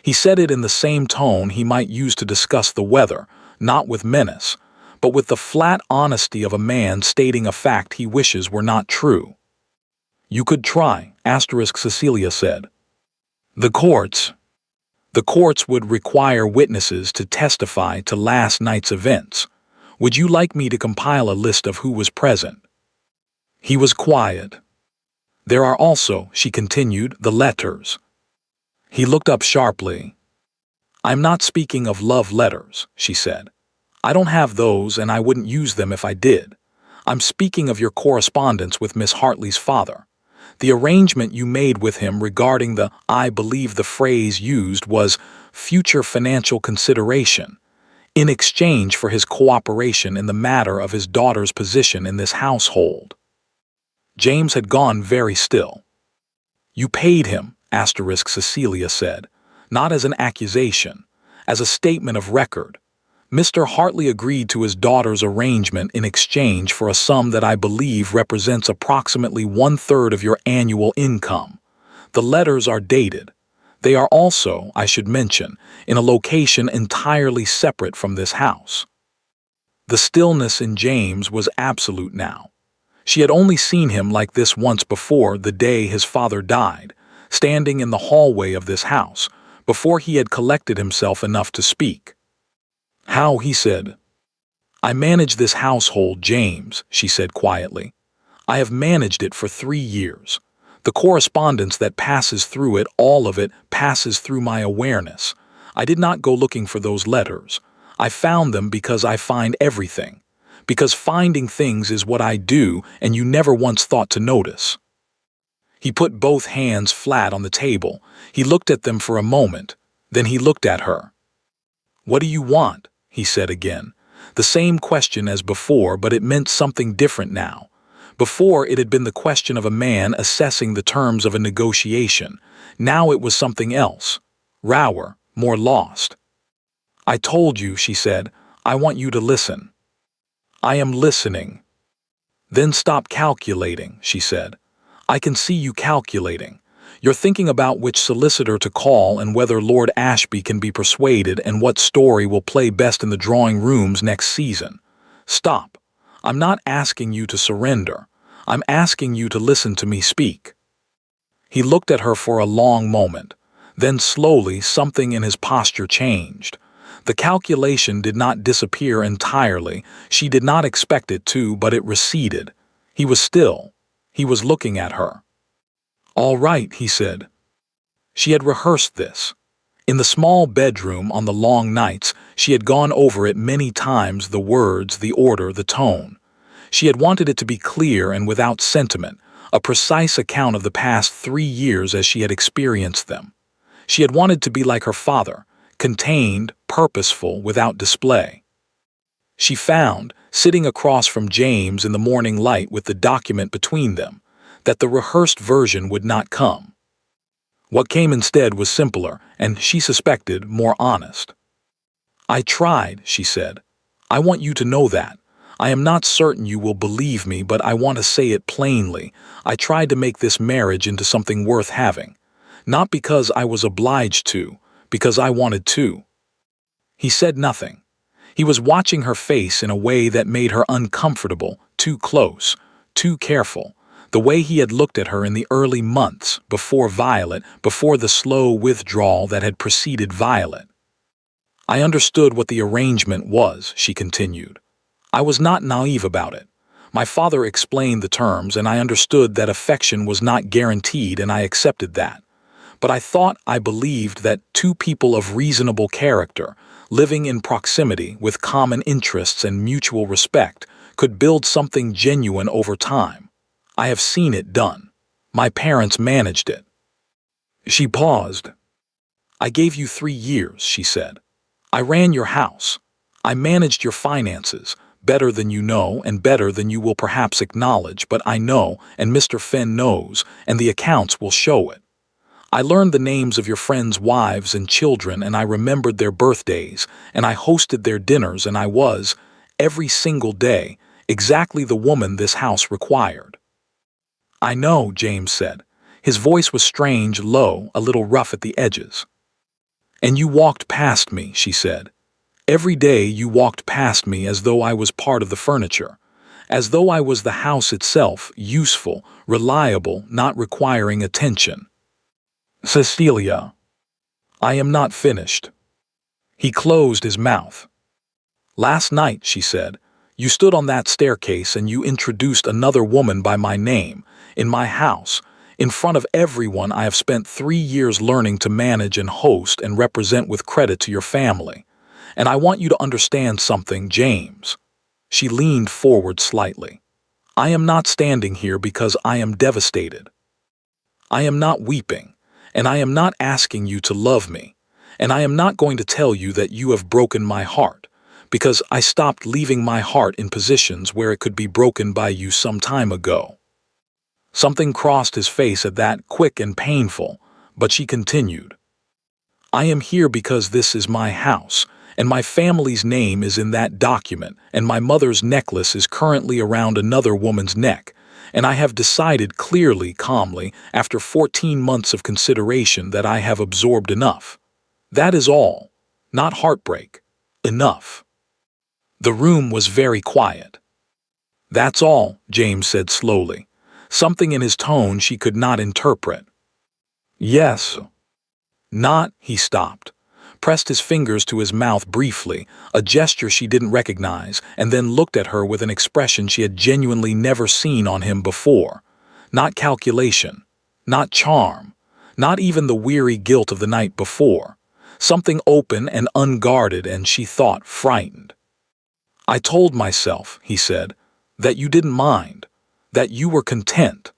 He said it in the same tone he might use to discuss the weather, not with menace, but with the flat honesty of a man stating a fact he wishes were not true. "You could try," Cecilia said. The courts would require witnesses to testify to last night's events. Would you like me to compile a list of who was present?" He was quiet. "There are also," she continued, "the letters." He looked up sharply. "I'm not speaking of love letters," she said. "I don't have those and I wouldn't use them if I did. I'm speaking of your correspondence with Miss Hartley's father. The arrangement you made with him regarding I believe the phrase used was future financial consideration, in exchange for his cooperation in the matter of his daughter's position in this household." James had gone very still. "You paid him," Cecilia said, "not as an accusation, as a statement of record. Mr. Hartley agreed to his daughter's arrangement in exchange for a sum that I believe represents approximately one-third of your annual income. The letters are dated. They are also, I should mention, in a location entirely separate from this house. The stillness in James was absolute now. She had only seen him like this once before, the day his father died, standing in the hallway of this house, before he had collected himself enough to speak. "How," he said. "I manage this household, James," she said quietly. "I have managed it for 3 years. The correspondence that passes through it, all of it, passes through my awareness. I did not go looking for those letters. I found them because I find everything. Because finding things is what I do, and you never once thought to notice." He put both hands flat on the table. He looked at them for a moment. Then he looked at her. "What do you want?" he said again. The same question as before, but it meant something different now. Before, it had been the question of a man assessing the terms of a negotiation. Now it was something else. Rower, more lost. "I told you," she said. "I want you to listen." "I am listening." "Then stop calculating," she said. "I can see you calculating. You're thinking about which solicitor to call and whether Lord Ashby can be persuaded and what story will play best in the drawing rooms next season. Stop. I'm not asking you to surrender. I'm asking you to listen to me speak." He looked at her for a long moment. Then slowly something in his posture changed. The calculation did not disappear entirely. She did not expect it to, but it receded. He was still. He was looking at her. "All right," he said. She had rehearsed this. In the small bedroom on the long nights, she had gone over it many times, the words, the order, the tone. She had wanted it to be clear and without sentiment, a precise account of the past 3 years as she had experienced them. She had wanted to be like her father, contained, purposeful, without display. She found, sitting across from James in the morning light with the document between them, that the rehearsed version would not come. What came instead was simpler, and she suspected more honest. "I tried," she said. "I want you to know that. I am not certain you will believe me, but I want to say it plainly. I tried to make this marriage into something worth having. Not because I was obliged to, because I wanted to." He said nothing. He was watching her face in a way that made her uncomfortable, too close, too careful, the way he had looked at her in the early months, before Violet, before the slow withdrawal that had preceded Violet. "I understood what the arrangement was," she continued. "I was not naive about it. My father explained the terms, and I understood that affection was not guaranteed, and I accepted that. But I believed that two people of reasonable character, living in proximity with common interests and mutual respect, could build something genuine over time. I have seen it done. My parents managed it." She paused. "I gave you 3 years," she said. "I ran your house. I managed your finances, better than you know and better than you will perhaps acknowledge, but I know, and Mr. Fenn knows, and the accounts will show it. I learned the names of your friends' wives and children, and I remembered their birthdays, and I hosted their dinners, and I was, every single day, exactly the woman this house required." "I know," James said. His voice was strange, low, a little rough at the edges. "And you walked past me," she said. "Every day you walked past me as though I was part of the furniture, as though I was the house itself, useful, reliable, not requiring attention." "Cecilia." "I am not finished." He closed his mouth. "Last night," she said, "you stood on that staircase and you introduced another woman by my name, in my house, in front of everyone I have spent 3 years learning to manage and host and represent with credit to your family. And I want you to understand something, James." She leaned forward slightly. "I am not standing here because I am devastated. I am not weeping, and I am not asking you to love me, and I am not going to tell you that you have broken my heart, because I stopped leaving my heart in positions where it could be broken by you some time ago." Something crossed his face at that, quick and painful, but she continued. "I am here because this is my house, and my family's name is in that document, and my mother's necklace is currently around another woman's neck, and I have decided clearly, calmly, after 14 months of consideration that I have absorbed enough. That is all. Not heartbreak. Enough. The room was very quiet. That's all, James said slowly, something in his tone she could not interpret. Yes. Not, he stopped, pressed his fingers to his mouth briefly, a gesture she didn't recognize, and then looked at her with an expression she had genuinely never seen on him before. Not calculation, not charm, not even the weary guilt of the night before. Something open and unguarded, and she thought, frightened. I told myself, he said, that you didn't mind, that you were content,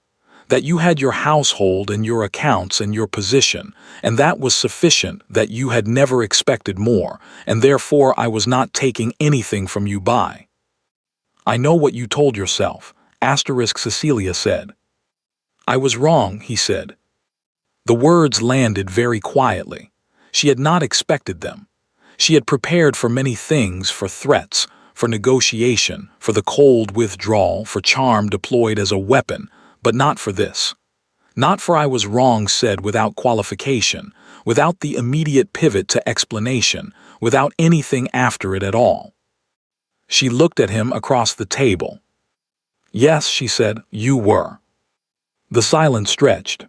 that you had your household and your accounts and your position, and that was sufficient, that you had never expected more, and therefore I was not taking anything from you by. I know what you told yourself, Cecilia said. I was wrong, he said. The words landed very quietly. She had not expected them. She had prepared for many things, for threats, for negotiation, for the cold withdrawal, for charm deployed as a weapon, but not for this. Not for I was wrong said without qualification, without the immediate pivot to explanation, without anything after it at all. She looked at him across the table. Yes, she said, you were. The silence stretched.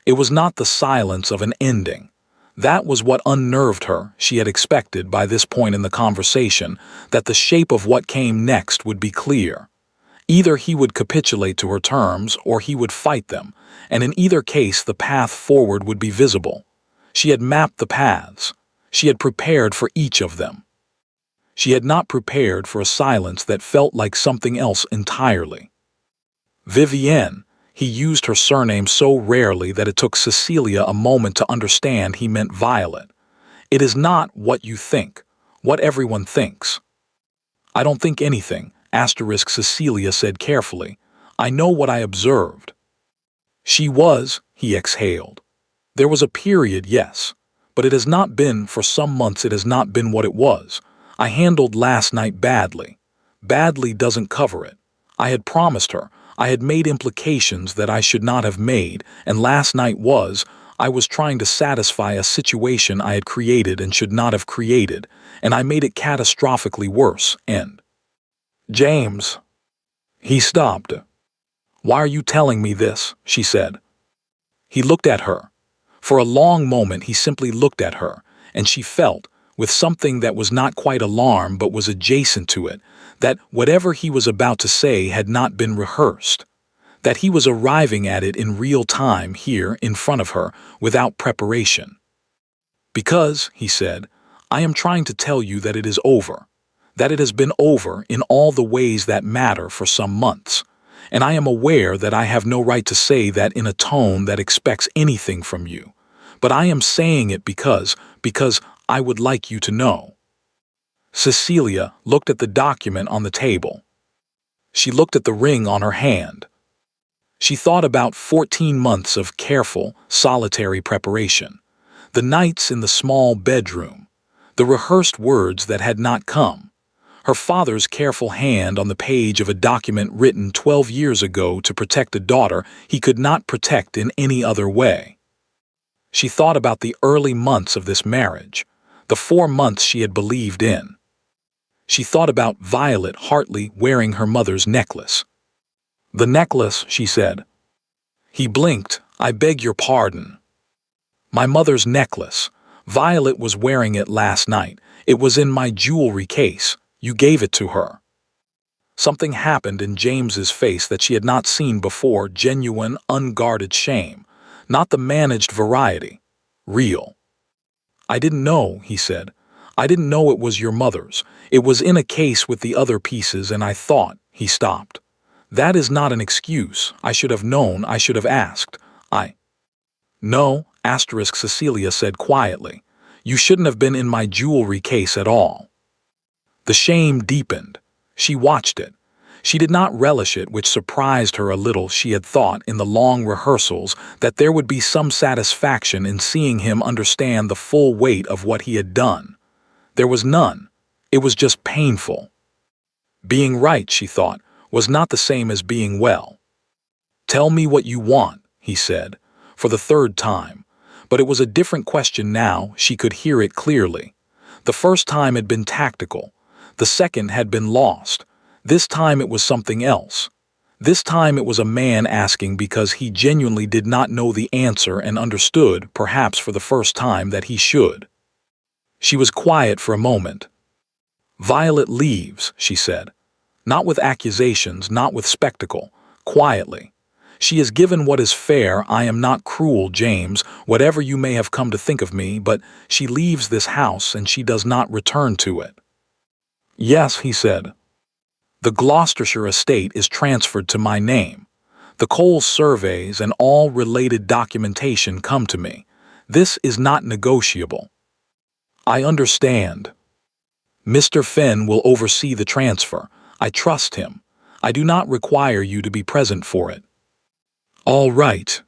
It was not the silence of an ending. That was what unnerved her. She had expected, by this point in the conversation, that the shape of what came next would be clear. Either he would capitulate to her terms, or he would fight them, and in either case the path forward would be visible. She had mapped the paths. She had prepared for each of them. She had not prepared for a silence that felt like something else entirely. Vivienne. He used her surname so rarely that it took Cecilia a moment to understand he meant Violet. It is not what you think, what everyone thinks. I don't think anything, Cecilia said carefully. I know what I observed. She was, he exhaled. There was a period, yes, but it has not been, for some months it has not been what it was. I handled last night badly. Badly doesn't cover it. I had promised her. I had made implications that I should not have made, and last night I was trying to satisfy a situation I had created and should not have created, and I made it catastrophically worse, and... James. He stopped. Why are you telling me this? She said. He looked at her. For a long moment he simply looked at her, and she felt, with something that was not quite alarm but was adjacent to it, that whatever he was about to say had not been rehearsed, that he was arriving at it in real time here in front of her without preparation. Because, he said, I am trying to tell you that it is over, that it has been over in all the ways that matter for some months, and I am aware that I have no right to say that in a tone that expects anything from you, but I am saying it because I would like you to know. Cecilia looked at the document on the table. She looked at the ring on her hand. She thought about 14 months of careful, solitary preparation, the nights in the small bedroom, the rehearsed words that had not come, her father's careful hand on the page of a document written 12 years ago to protect a daughter he could not protect in any other way. She thought about the early months of this marriage, the 4 months she had believed in. She thought about Violet Hartley wearing her mother's necklace. The necklace, she said. He blinked. I beg your pardon. My mother's necklace. Violet was wearing it last night. It was in my jewelry case. You gave it to her. Something happened in James's face that she had not seen before, genuine, unguarded shame. Not the managed variety. Real. I didn't know, he said. I didn't know it was your mother's. It was in a case with the other pieces, and I thought, he stopped. That is not an excuse. I should have known. I should have asked. No, Cecilia said quietly. You shouldn't have been in my jewelry case at all. The shame deepened. She watched it. She did not relish it, which surprised her a little. She had thought, in the long rehearsals, that there would be some satisfaction in seeing him understand the full weight of what he had done. There was none. It was just painful. Being right, she thought, was not the same as being well. "Tell me what you want," he said, for the third time. But it was a different question now. She could hear it clearly. The first time had been tactical. The second had been lost. This time it was something else. This time it was a man asking because he genuinely did not know the answer and understood, perhaps for the first time, that he should. She was quiet for a moment. "Violet leaves," she said. Not with accusations, not with spectacle. Quietly. "She is given what is fair. I am not cruel, James, whatever you may have come to think of me, but she leaves this house and she does not return to it." "Yes," he said. "The Gloucestershire estate is transferred to my name. The Coles surveys and all related documentation come to me. This is not negotiable." "I understand. Mr. Finn will oversee the transfer. I trust him. I do not require you to be present for it." "All right."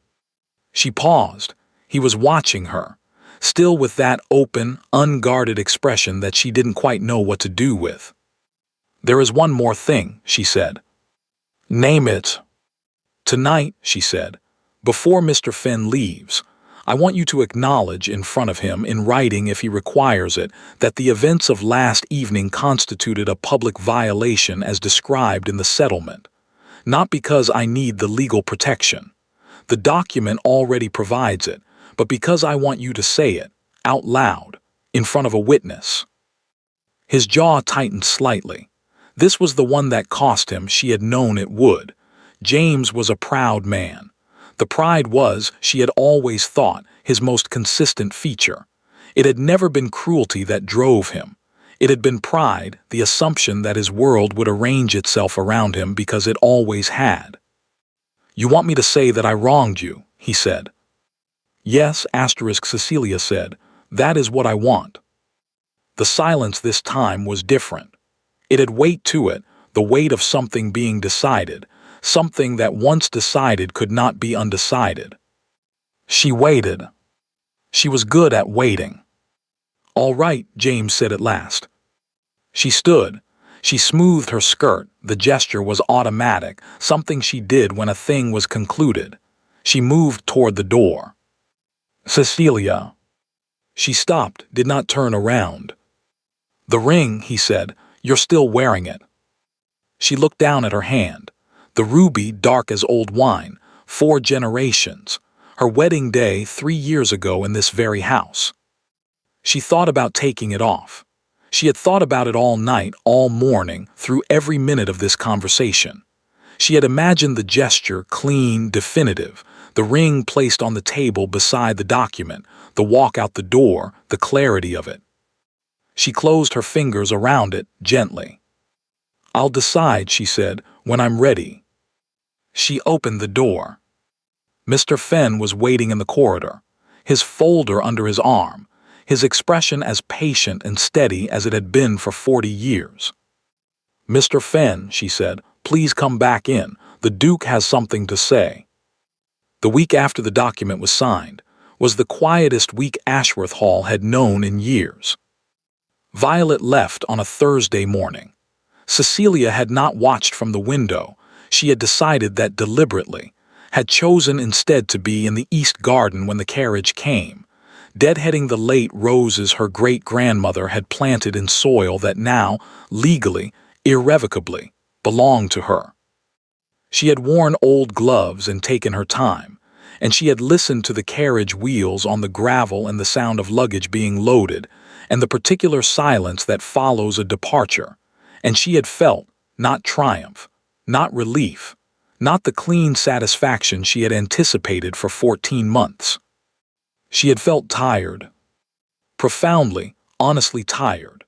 She paused. He was watching her, still with that open, unguarded expression that she didn't quite know what to do with. "There is one more thing," she said. "Name it." "Tonight," she said, "before Mr. Finn leaves, I want you to acknowledge in front of him, in writing if he requires it, that the events of last evening constituted a public violation as described in the settlement. Not because I need the legal protection. The document already provides it, but because I want you to say it, out loud, in front of a witness." His jaw tightened slightly. This was the one that cost him. She had known it would. James was a proud man. The pride was, she had always thought, his most consistent feature. It had never been cruelty that drove him. It had been pride, the assumption that his world would arrange itself around him because it always had. "You want me to say that I wronged you," he said. "Yes," Cecilia said. "That is what I want." The silence this time was different. It had weight to it, the weight of something being decided, something that once decided could not be undecided. She waited. She was good at waiting. "All right," James said at last. She stood. She smoothed her skirt. The gesture was automatic, something she did when a thing was concluded. She moved toward the door. "Cecilia." She stopped, did not turn around. "The ring," he said. "You're still wearing it." She looked down at her hand. The ruby, dark as old wine, 4 generations. Her wedding day 3 years ago in this very house. She thought about taking it off. She had thought about it all night, all morning, through every minute of this conversation. She had imagined the gesture clean, definitive, the ring placed on the table beside the document, the walk out the door, the clarity of it. She closed her fingers around it, gently. "I'll decide," she said, "when I'm ready." She opened the door. Mr. Fenn was waiting in the corridor, his folder under his arm, his expression as patient and steady as it had been for 40 years. "Mr. Fenn," she said, "please come back in. The Duke has something to say." The week after the document was signed was the quietest week Ashworth Hall had known in years. Violet left on a Thursday morning. Cecilia had not watched from the window. She had decided that deliberately, had chosen instead to be in the East Garden when the carriage came, deadheading the late roses her great-grandmother had planted in soil that now, legally, irrevocably, belonged to her. She had worn old gloves and taken her time, and she had listened to the carriage wheels on the gravel and the sound of luggage being loaded, and the particular silence that follows a departure, and she had felt, not triumph, not relief, not the clean satisfaction she had anticipated for 14 months. She had felt tired, profoundly, honestly tired,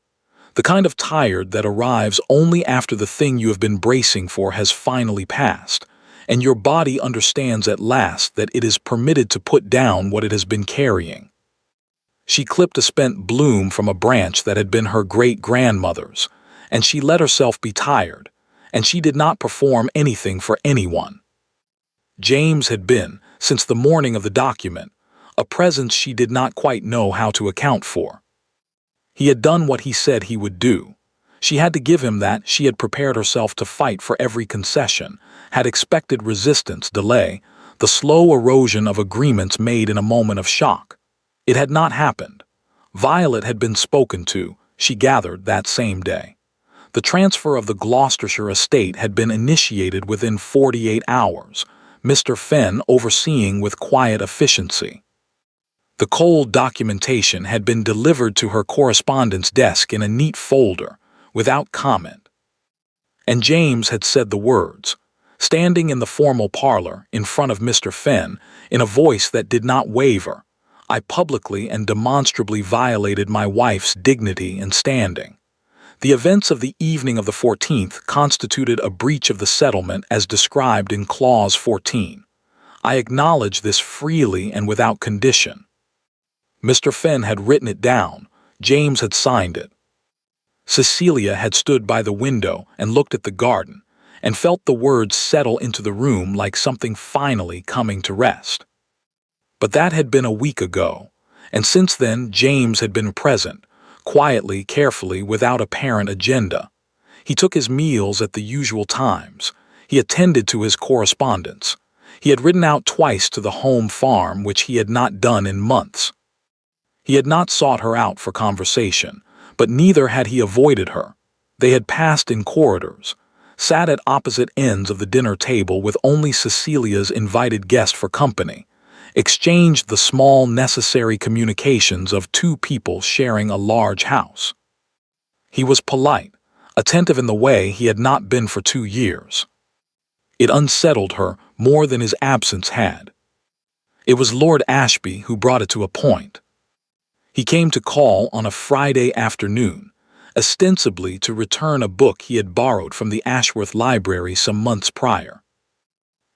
the kind of tired that arrives only after the thing you have been bracing for has finally passed, and your body understands at last that it is permitted to put down what it has been carrying. She clipped a spent bloom from a branch that had been her great-grandmother's, and she let herself be tired, and she did not perform anything for anyone. James had been, since the morning of the document, a presence she did not quite know how to account for. He had done what he said he would do. She had to give him that. She had prepared herself to fight for every concession, had expected resistance, delay, the slow erosion of agreements made in a moment of shock. It had not happened. Violet had been spoken to, she gathered, that same day. The transfer of the Gloucestershire estate had been initiated within 48 hours, Mr. Fenn overseeing with quiet efficiency. The cold documentation had been delivered to her correspondence desk in a neat folder, without comment. And James had said the words, standing in the formal parlor in front of Mr. Fenn, in a voice that did not waver, "I publicly and demonstrably violated my wife's dignity and standing. The events of the evening of the 14th constituted a breach of the settlement as described in Clause 14. I acknowledge this freely and without condition." Mr. Fenn had written it down. James had signed it. Cecilia had stood by the window and looked at the garden, and felt the words settle into the room like something finally coming to rest. But that had been a week ago, and since then James had been present, quietly, carefully, without apparent agenda. He took his meals at the usual times. He attended to his correspondence. He had ridden out twice to the home farm, which he had not done in months. He had not sought her out for conversation, but neither had he avoided her. They had passed in corridors, sat at opposite ends of the dinner table with only Cecilia's invited guest for company, exchanged the small necessary communications of two people sharing a large house. He was polite, attentive in the way he had not been for 2 years. It unsettled her more than his absence had. It was Lord Ashby who brought it to a point. He came to call on a Friday afternoon, ostensibly to return a book he had borrowed from the Ashworth Library some months prior.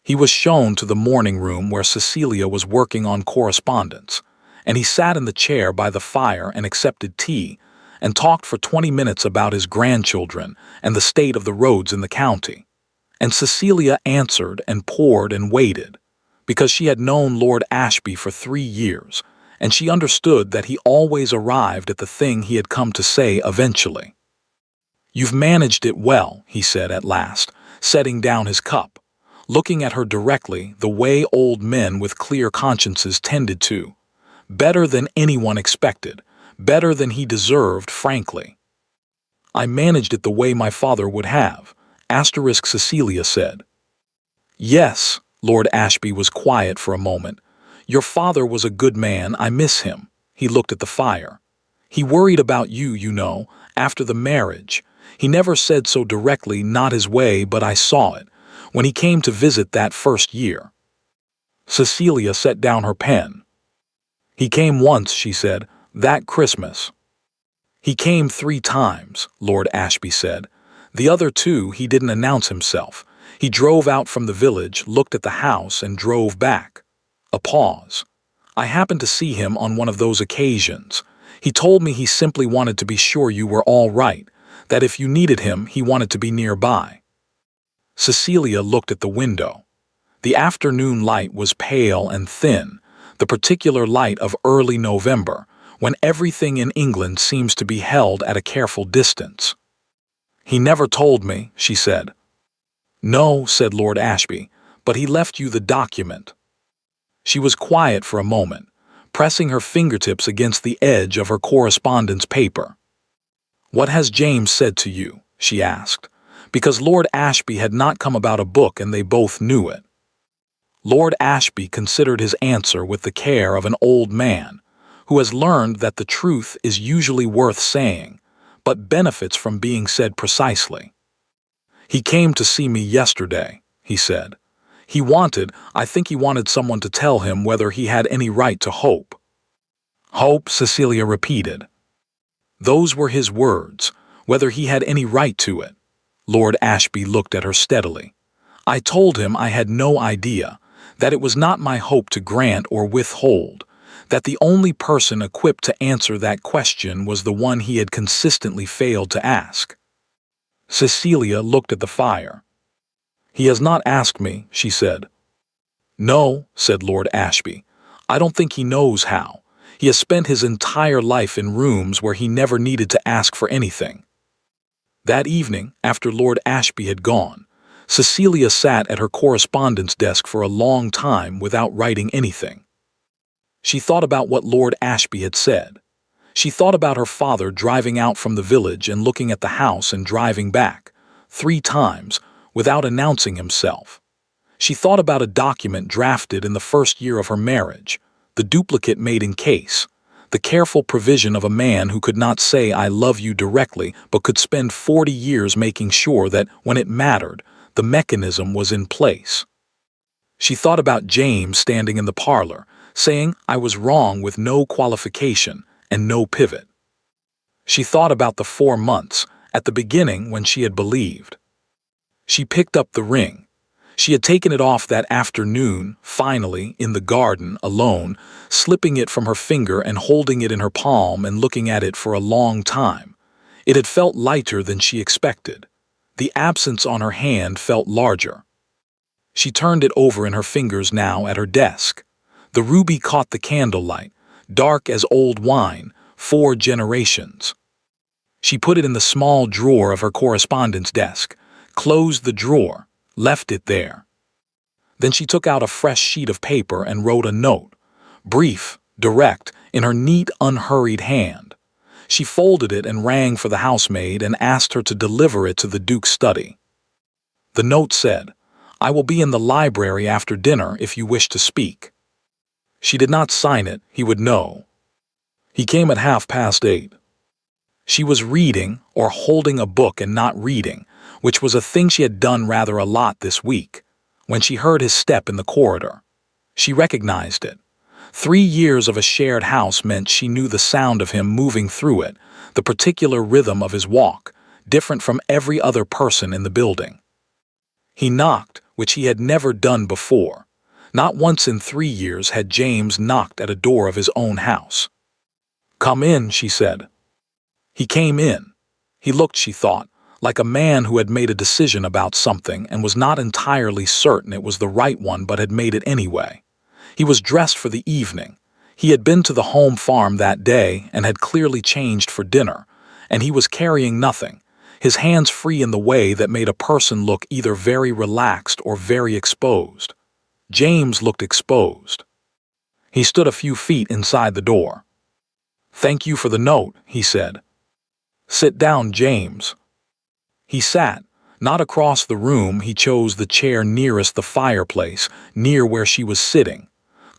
He was shown to the morning room where Cecilia was working on correspondence, and he sat in the chair by the fire and accepted tea, and talked for 20 minutes about his grandchildren and the state of the roads in the county. And Cecilia answered and poured and waited, because she had known Lord Ashby for 3 years, and she understood that he always arrived at the thing he had come to say eventually. "You've managed it well," he said at last, setting down his cup, looking at her directly the way old men with clear consciences tended to. "Better than anyone expected, better than he deserved, frankly." "I managed it the way my father would have," Cecilia said. "Yes." Lord Ashby was quiet for a moment. "Your father was a good man. I miss him." He looked at the fire. "He worried about you, you know, after the marriage. He never said so directly, not his way, but I saw it, when he came to visit that first year." Cecilia set down her pen. "He came once," she said, "that Christmas." "He came 3 times, Lord Ashby said. "The other 2 he didn't announce himself. He drove out from the village, looked at the house, and drove back." A pause. "I happened to see him on one of those occasions. He told me he simply wanted to be sure you were all right, that if you needed him he wanted to be nearby." Cecilia looked at the window. The afternoon light was pale and thin, the particular light of early November, when everything in England seems to be held at a careful distance. "He never told me," she said. "No," said Lord Ashby, "but he left you the document." She was quiet for a moment, pressing her fingertips against the edge of her correspondence paper. "What has James said to you?" she asked, because Lord Ashby had not come about a book and they both knew it. Lord Ashby considered his answer with the care of an old man, who has learned that the truth is usually worth saying, but benefits from being said precisely. "He came to see me yesterday," he said. I think he wanted someone to tell him whether he had any right to hope." "Hope," Cecilia repeated. "Those were his words, whether he had any right to it." Lord Ashby looked at her steadily. "I told him I had no idea, that it was not my hope to grant or withhold, that the only person equipped to answer that question was the one he had consistently failed to ask." Cecilia looked at the fire. "He has not asked me," she said. "No," said Lord Ashby. "I don't think he knows how. He has spent his entire life in rooms where he never needed to ask for anything. That evening, after Lord Ashby had gone, Cecilia sat at her correspondence desk for a long time without writing anything. She thought about what Lord Ashby had said. She thought about her father driving out from the village and looking at the house and driving back, 3 times, without announcing himself. She thought about a document drafted in the first year of her marriage, the duplicate made in case, the careful provision of a man who could not say "I love you" directly but could spend 40 years making sure that, when it mattered, the mechanism was in place. She thought about James standing in the parlor, saying I was wrong with no qualification and no pivot. She thought about the 4 months, at the beginning when she had believed. She picked up the ring. She had taken it off that afternoon, finally, in the garden, alone, slipping it from her finger and holding it in her palm and looking at it for a long time. It had felt lighter than she expected. The absence on her hand felt larger. She turned it over in her fingers now at her desk. The ruby caught the candlelight, dark as old wine, 4 generations. She put it in the small drawer of her correspondence desk, closed the drawer, left it there. Then she took out a fresh sheet of paper and wrote a note, brief, direct, in her neat, unhurried hand. She folded it and rang for the housemaid and asked her to deliver it to the Duke's study. The note said, "I will be in the library after dinner if you wish to speak." She did not sign it, he would know. He came at 8:30. She was reading or holding a book and not reading, which was a thing she had done rather a lot this week, when she heard his step in the corridor. She recognized it. 3 years of a shared house meant she knew the sound of him moving through it, the particular rhythm of his walk, different from every other person in the building. He knocked, which he had never done before. Not once in 3 years had James knocked at a door of his own house. "Come in," she said. He came in. He looked, she thought, like a man who had made a decision about something and was not entirely certain it was the right one but had made it anyway. He was dressed for the evening. He had been to the home farm that day and had clearly changed for dinner, and he was carrying nothing, his hands free in the way that made a person look either very relaxed or very exposed. James looked exposed. He stood a few feet inside the door. "Thank you for the note," he said. "Sit down, James." He sat. Not across the room, he chose the chair nearest the fireplace, near where she was sitting,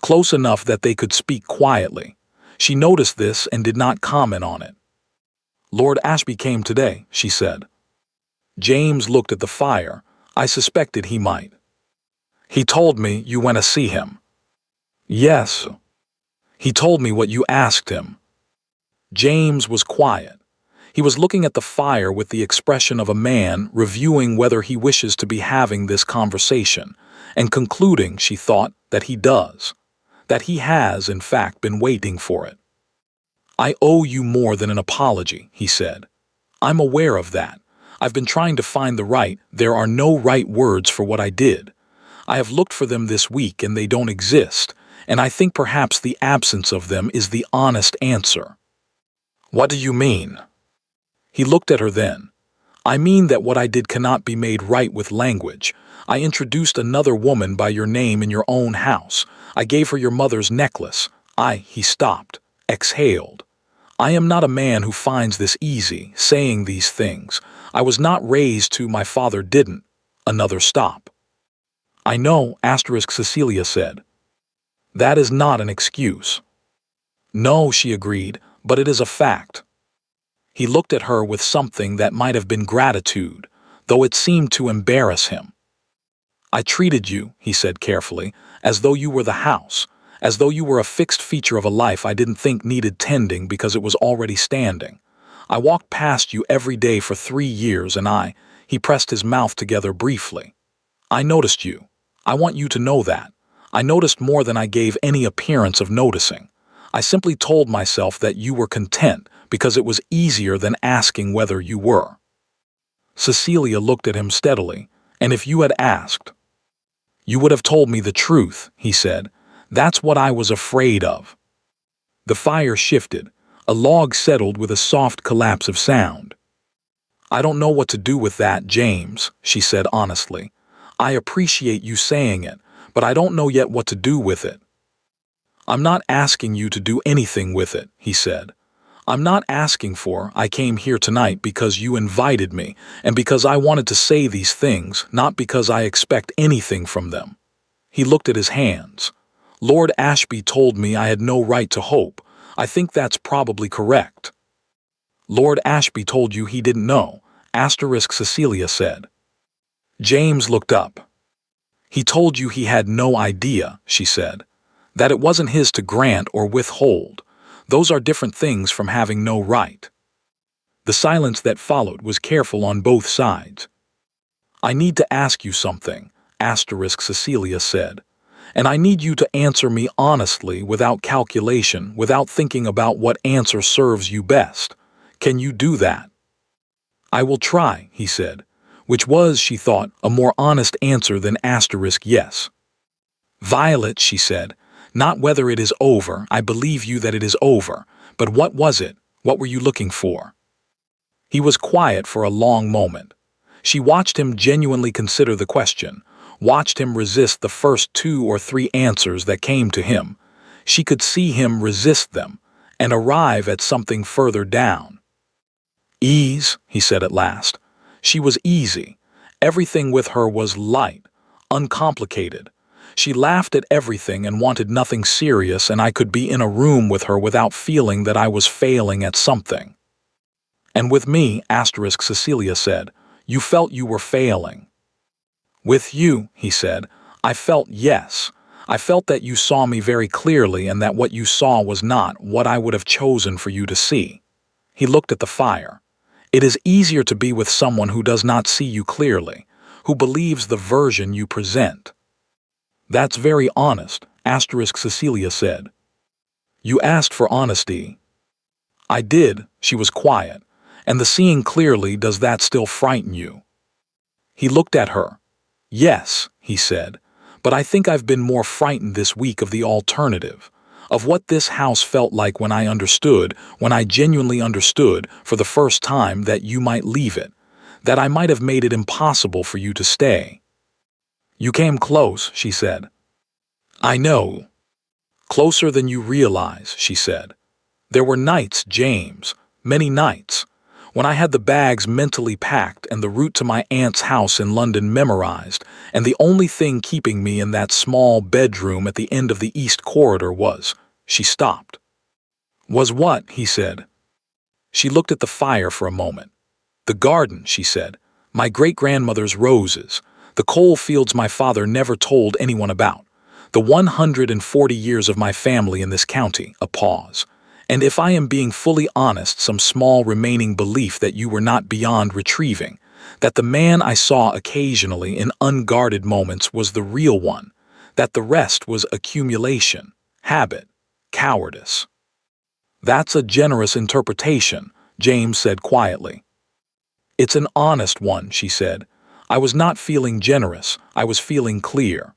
close enough that they could speak quietly. She noticed this and did not comment on it. "Lord Ashby came today," she said. James looked at the fire. "I suspected he might." "He told me you went to see him." "Yes." "He told me what you asked him." James was quiet. He was looking at the fire with the expression of a man reviewing whether he wishes to be having this conversation, and concluding, she thought, that he does. That he has, in fact, been waiting for it. "I owe you more than an apology," he said. "I'm aware of that. I've been trying to find there are no right words for what I did. I have looked for them this week and they don't exist, and I think perhaps the absence of them is the honest answer." "What do you mean?" He looked at her then. "I mean that what I did cannot be made right with language. I introduced another woman by your name in your own house. I gave her your mother's necklace. He stopped, exhaled. "I am not a man who finds this easy, saying these things. I was not raised to, my father didn't." Another stop. "I know," Cecilia said. "That is not an excuse." "No," she agreed, "but it is a fact." He looked at her with something that might have been gratitude, though it seemed to embarrass him. "I treated you," he said carefully, "as though you were the house, as though you were a fixed feature of a life I didn't think needed tending because it was already standing. I walked past you every day for 3 years and he pressed his mouth together briefly. "I noticed you. I want you to know that. I noticed more than I gave any appearance of noticing. I simply told myself that you were content because it was easier than asking whether you were." Cecilia looked at him steadily. "And if you had asked?" "You would have told me the truth," he said. "That's what I was afraid of." The fire shifted. A log settled with a soft collapse of sound. "I don't know what to do with that, James," she said honestly. "I appreciate you saying it, but I don't know yet what to do with it." "I'm not asking you to do anything with it," he said. "I'm not asking for, I came here tonight because you invited me and because I wanted to say these things, not because I expect anything from them." He looked at his hands. "Lord Ashby told me I had no right to hope. I think that's probably correct." "Lord Ashby told you he didn't know," Cecilia said. James looked up. "He told you he had no idea," she said. "That it wasn't his to grant or withhold. Those are different things from having no right." The silence that followed was careful on both sides. "I need to ask you something," Cecilia said. "And I need you to answer me honestly, without calculation, without thinking about what answer serves you best. Can you do that?" "I will try," he said, which was, she thought, a more honest answer than yes. "Violet," she said, "not whether it is over, I believe you that it is over, but what was it? What were you looking for?" He was quiet for a long moment. She watched him genuinely consider the question, watched him resist the first 2 or 3 answers that came to him. She could see him resist them and arrive at something further down. "Ease," he said at last. She was easy. Everything with her was light, uncomplicated. She laughed at everything and wanted nothing serious, and I could be in a room with her without feeling that I was failing at something. "And with me," Cecilia said, "you felt you were failing." "With you," he said, "I felt yes. I felt that you saw me very clearly and that what you saw was not what I would have chosen for you to see." He looked at the fire. "It is easier to be with someone who does not see you clearly, who believes the version you present." "That's very honest," Cecilia said. "You asked for honesty." "I did," she was quiet. "And the seeing clearly, does that still frighten you?" He looked at her. "Yes," he said, "but I think I've been more frightened this week of the alternative, of what this house felt like when when I genuinely understood, for the first time, that you might leave it, that I might have made it impossible for you to stay." "You came close," she said. "I know. Closer than you realize," she said. "There were nights, James, many nights, when I had the bags mentally packed and the route to my aunt's house in London memorized, and the only thing keeping me in that small bedroom at the end of the East Corridor was—" She stopped. "Was what?" he said. She looked at the fire for a moment. "The garden," she said. "My great-grandmother's roses. The coal fields my father never told anyone about. The 140 years of my family in this county." A pause. "And if I am being fully honest, some small remaining belief that you were not beyond retrieving, that the man I saw occasionally in unguarded moments was the real one, that the rest was accumulation, habit, cowardice." "That's a generous interpretation," James said quietly. "It's an honest one," she said. "I was not feeling generous, I was feeling clear."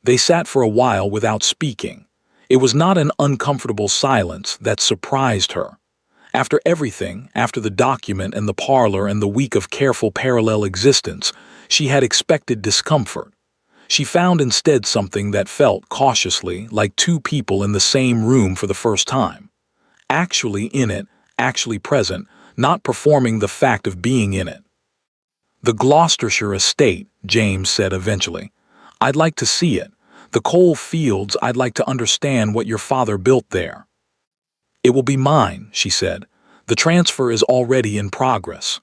They sat for a while without speaking. It was not an uncomfortable silence that surprised her. After everything, after the document and the parlor and the week of careful parallel existence, she had expected discomfort. She found instead something that felt, cautiously, like 2 people in the same room for the first time. Actually in it, actually present, not performing the fact of being in it. "The Gloucestershire estate," James said eventually. "I'd like to see it. The coal fields, I'd like to understand what your father built there." "It will be mine," she said. "The transfer is already in progress."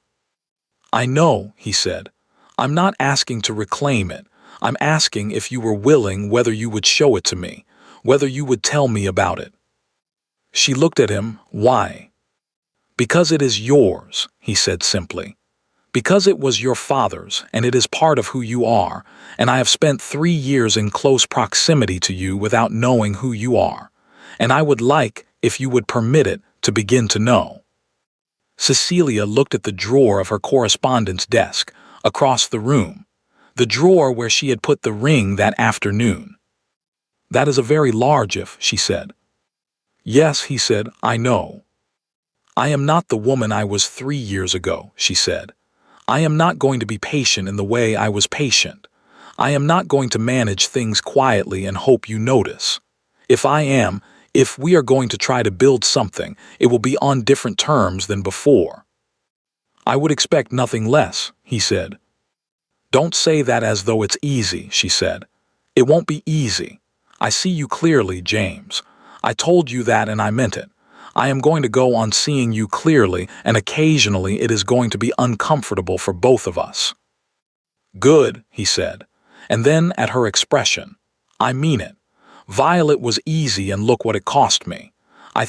"I know," he said. "I'm not asking to reclaim it. I'm asking, if you were willing, whether you would show it to me, whether you would tell me about it." She looked at him. "Why?" "Because it is yours," he said simply. "Because it was your father's, and it is part of who you are, and I have spent 3 years in close proximity to you without knowing who you are, and I would like, if you would permit it, to begin to know." Cecilia looked at the drawer of her correspondence desk, across the room, the drawer where she had put the ring that afternoon. "That is a very large if," she said. Yes, he said, I know. I am not the woman I was 3 years ago, she said. I am not going to be patient in the way I was patient. I am not going to manage things quietly and hope you notice. If we are going to try to build something, it will be on different terms than before. I would expect nothing less, he said. Don't say that as though it's easy, she said. It won't be easy. I see you clearly, James. I told you that and I meant it. I am going to go on seeing you clearly, and occasionally it is going to be uncomfortable for both of us. Good, he said. And then at her expression, I mean it. Violet was easy and look what it cost me. I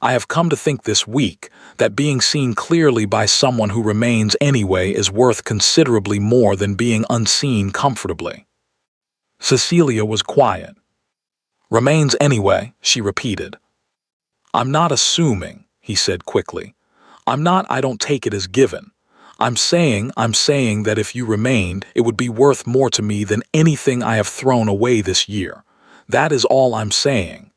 have come to think this week that being seen clearly by someone who remains anyway is worth considerably more than being unseen comfortably. Cecilia was quiet. Remains anyway, she repeated. I'm not assuming, he said quickly. I don't take it as given. I'm saying that if you remained, it would be worth more to me than anything I have thrown away this year. That is all I'm saying.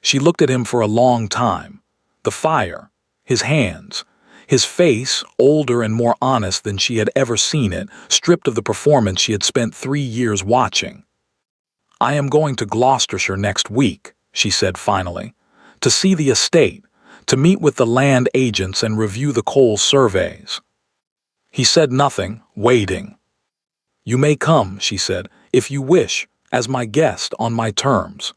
She looked at him for a long time. The fire, his hands, his face, older and more honest than she had ever seen it, stripped of the performance she had spent 3 years watching. I am going to Gloucestershire next week, she said finally, to see the estate, to meet with the land agents and review the coal surveys. He said nothing, waiting. You may come, she said, if you wish, as my guest on my terms.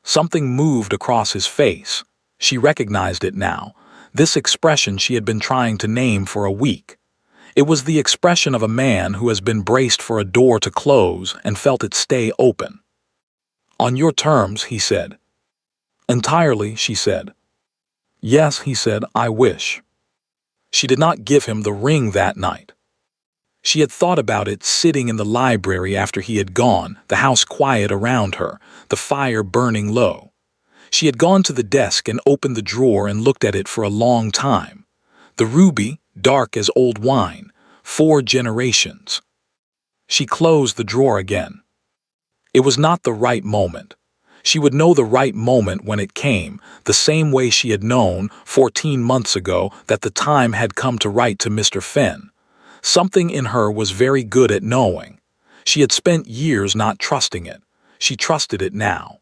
Something moved across his face. She recognized it now, this expression she had been trying to name for a week. It was the expression of a man who has been braced for a door to close and felt it stay open. On your terms, he said. Entirely, she said. Yes, he said, I wish. She did not give him the ring that night. She had thought about it sitting in the library after he had gone, the house quiet around her, the fire burning low. She had gone to the desk and opened the drawer and looked at it for a long time. The ruby, dark as old wine, 4 generations. She closed the drawer again. It was not the right moment. She would know the right moment when it came, the same way she had known, 14 months ago, that the time had come to write to Mr. Fenn. Something in her was very good at knowing. She had spent years not trusting it. She trusted it now.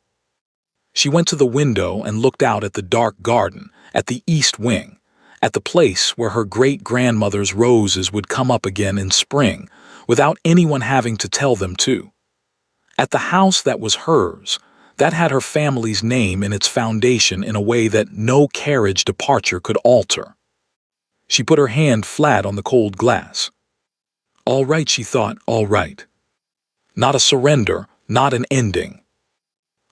She went to the window and looked out at the dark garden, at the east wing, at the place where her great-grandmother's roses would come up again in spring, without anyone having to tell them to. At the house that was hers, that had her family's name in its foundation in a way that no carriage departure could alter. She put her hand flat on the cold glass. All right, she thought, all right. Not a surrender, not an ending.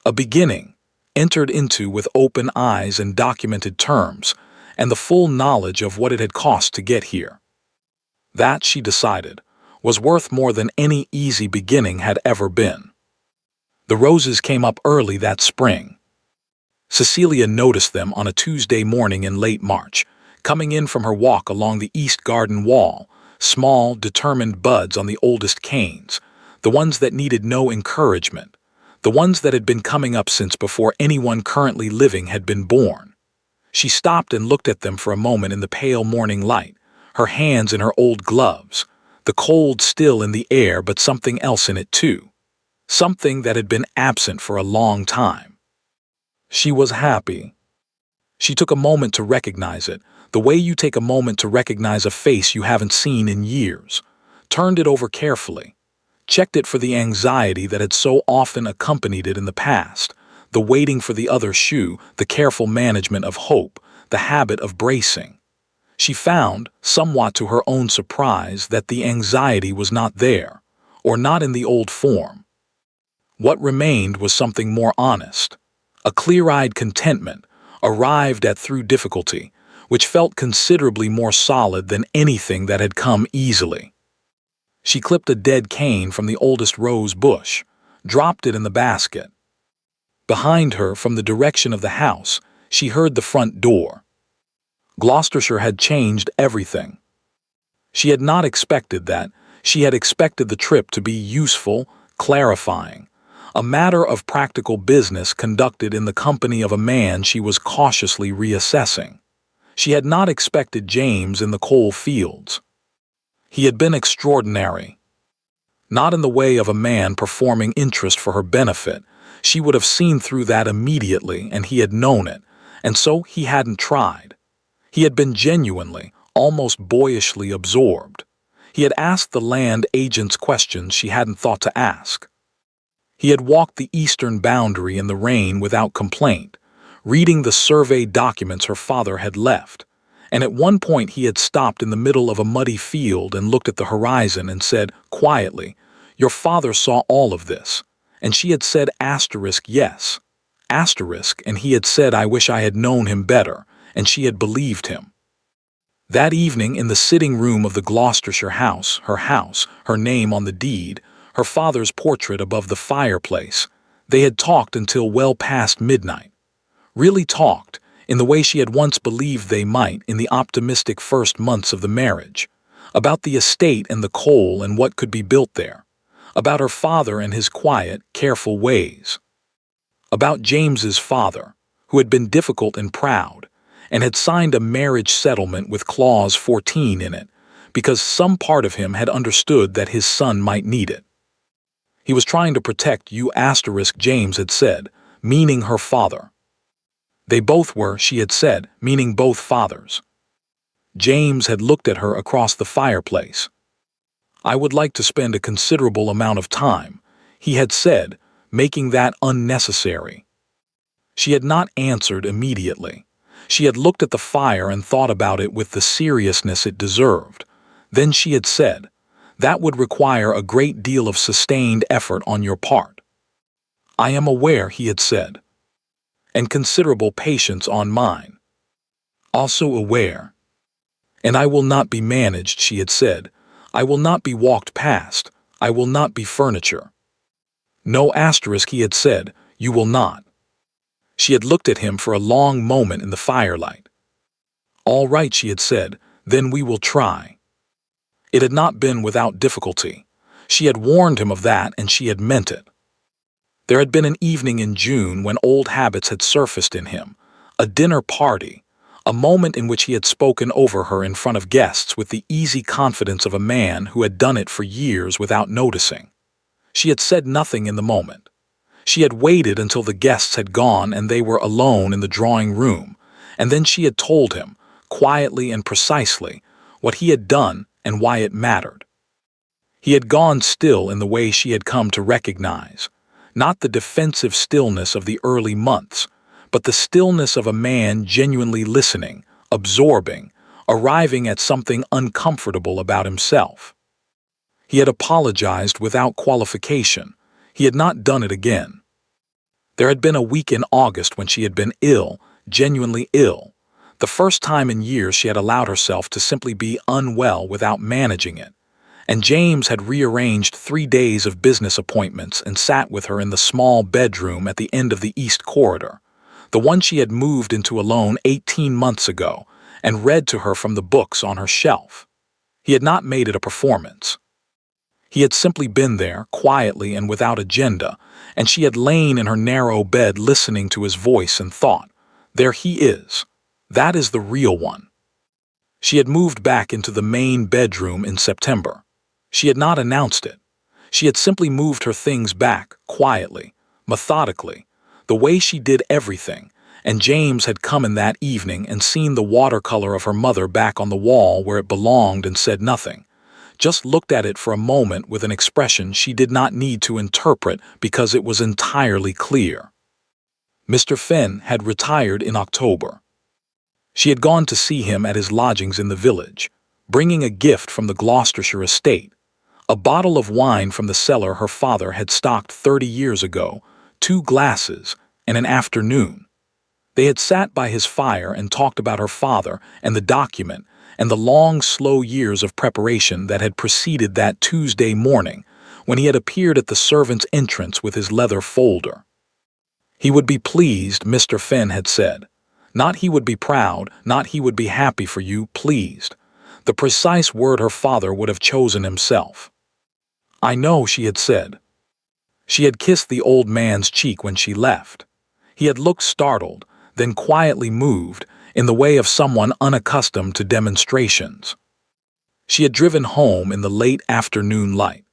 A beginning, entered into with open eyes and documented terms, and the full knowledge of what it had cost to get here. That, she decided, was worth more than any easy beginning had ever been. The roses came up early that spring. Cecilia noticed them on a Tuesday morning in late March, coming in from her walk along the east garden wall, small, determined buds on the oldest canes, the ones that needed no encouragement, the ones that had been coming up since before anyone currently living had been born. She stopped and looked at them for a moment in the pale morning light, her hands in her old gloves, the cold still in the air but something else in it too, something that had been absent for a long time. She was happy. She took a moment to recognize it, the way you take a moment to recognize a face you haven't seen in years, turned it over carefully, checked it for the anxiety that had so often accompanied it in the past, the waiting for the other shoe, the careful management of hope, the habit of bracing. She found, somewhat to her own surprise, that the anxiety was not there, or not in the old form. What remained was something more honest, a clear-eyed contentment, arrived at through difficulty, which felt considerably more solid than anything that had come easily. She clipped a dead cane from the oldest rose bush, dropped it in the basket. Behind her, from the direction of the house, she heard the front door. Gloucestershire had changed everything. She had not expected that. She had expected the trip to be useful, clarifying, a matter of practical business conducted in the company of a man she was cautiously reassessing. She had not expected James in the coal fields. He had been extraordinary. Not in the way of a man performing interest for her benefit. She would have seen through that immediately, and he had known it, and so he hadn't tried. He had been genuinely, almost boyishly absorbed. He had asked the land agents questions she hadn't thought to ask. He had walked the eastern boundary in the rain without complaint, reading the survey documents her father had left, and at one point he had stopped in the middle of a muddy field and looked at the horizon and said, quietly, "Your father saw all of this," and she had said yes, and he had said, "I wish I had known him better," and she had believed him. That evening in the sitting room of the Gloucestershire house, her name on the deed, her father's portrait above the fireplace, they had talked until well past midnight. Really talked, in the way she had once believed they might in the optimistic first months of the marriage, about the estate and the coal and what could be built there, about her father and his quiet, careful ways, about James's father, who had been difficult and proud, and had signed a marriage settlement with Clause 14 in it, because some part of him had understood that his son might need it. He was trying to protect you, James had said, meaning her father. They both were, she had said, meaning both fathers. James had looked at her across the fireplace. "I would like to spend a considerable amount of time," he had said, making that unnecessary. She had not answered immediately. She had looked at the fire and thought about it with the seriousness it deserved. Then she had said, "That would require a great deal of sustained effort on your part." "I am aware," he had said. "And considerable patience on mine." "Also aware." "And I will not be managed," she had said. "I will not be walked past. I will not be furniture." "No," he had said, "you will not." She had looked at him for a long moment in the firelight. "All right," she had said, "then we will try." It had not been without difficulty. She had warned him of that, and she had meant it. There had been an evening in June when old habits had surfaced in him, a dinner party, a moment in which he had spoken over her in front of guests with the easy confidence of a man who had done it for years without noticing. She had said nothing in the moment. She had waited until the guests had gone and they were alone in the drawing room, and then she had told him, quietly and precisely, what he had done and why it mattered. He had gone still in the way she had come to recognize, not the defensive stillness of the early months, but the stillness of a man genuinely listening, absorbing, arriving at something uncomfortable about himself. He had apologized without qualification. He had not done it again. There had been a week in August when she had been ill, genuinely ill, the first time in years she had allowed herself to simply be unwell without managing it, and James had rearranged 3 days of business appointments and sat with her in the small bedroom at the end of the east corridor, the one she had moved into alone 18 months ago, and read to her from the books on her shelf. He had not made it a performance. He had simply been there, quietly and without agenda, and she had lain in her narrow bed listening to his voice and thought, "There he is. That is the real one." She had moved back into the main bedroom in September. She had not announced it. She had simply moved her things back, quietly, methodically, the way she did everything, and James had come in that evening and seen the watercolor of her mother back on the wall where it belonged and said nothing, just looked at it for a moment with an expression she did not need to interpret because it was entirely clear. Mr. Fenn had retired in October. She had gone to see him at his lodgings in the village, bringing a gift from the Gloucestershire estate, a bottle of wine from the cellar her father had stocked 30 years ago, 2 glasses, and an afternoon. They had sat by his fire and talked about her father and the document and the long, slow years of preparation that had preceded that Tuesday morning when he had appeared at the servant's entrance with his leather folder. He would be pleased, Mr. Fenn had said. Not he would be proud, not he would be happy for you, pleased. The precise word her father would have chosen himself. "I know," she had said. She had kissed the old man's cheek when she left. He had looked startled, then quietly moved, in the way of someone unaccustomed to demonstrations. She had driven home in the late afternoon light,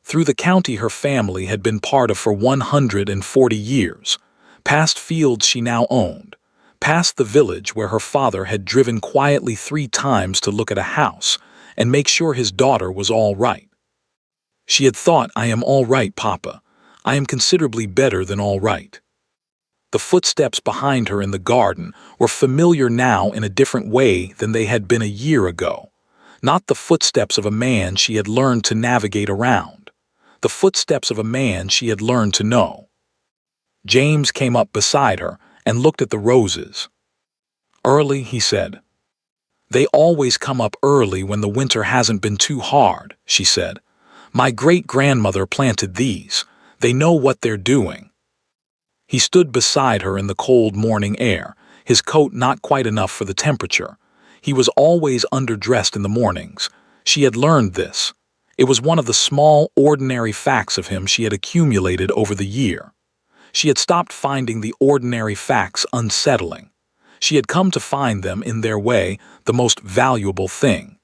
through the county her family had been part of for 140 years, past fields she now owned, past the village where her father had driven quietly 3 times to look at a house and make sure his daughter was all right. She had thought, "I am all right, Papa. I am considerably better than all right." The footsteps behind her in the garden were familiar now in a different way than they had been a year ago. Not the footsteps of a man she had learned to navigate around. The footsteps of a man she had learned to know. James came up beside her and looked at the roses. "Early," he said. "They always come up early when the winter hasn't been too hard," she said. "My great-grandmother planted these. They know what they're doing." He stood beside her in the cold morning air, his coat not quite enough for the temperature. He was always underdressed in the mornings. She had learned this. It was one of the small, ordinary facts of him she had accumulated over the year. She had stopped finding the ordinary facts unsettling. She had come to find them, in their way, the most valuable thing.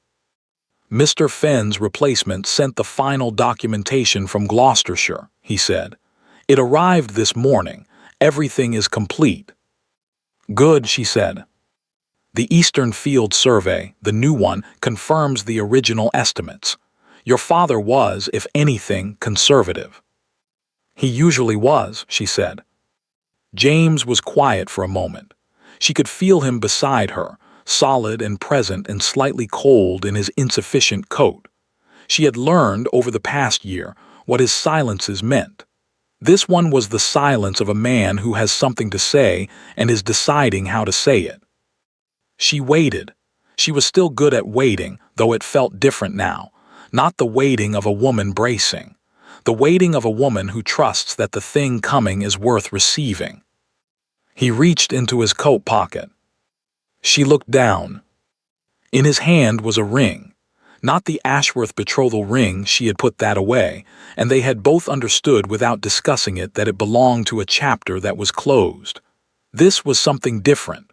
"Mr. Fenn's replacement sent the final documentation from Gloucestershire," he said. "It arrived this morning. Everything is complete." "Good," she said. "The Eastern Field Survey, the new one, confirms the original estimates. Your father was, if anything, conservative." "He usually was," she said. James was quiet for a moment. She could feel him beside her, solid and present and slightly cold in his insufficient coat. She had learned over the past year what his silences meant. This one was the silence of a man who has something to say and is deciding how to say it. She waited. She was still good at waiting, though it felt different now. Not the waiting of a woman bracing. The waiting of a woman who trusts that the thing coming is worth receiving. He reached into his coat pocket. She looked down. In his hand was a ring. Not the Ashworth betrothal ring, she had put that away, and they had both understood without discussing it that it belonged to a chapter that was closed. This was something different.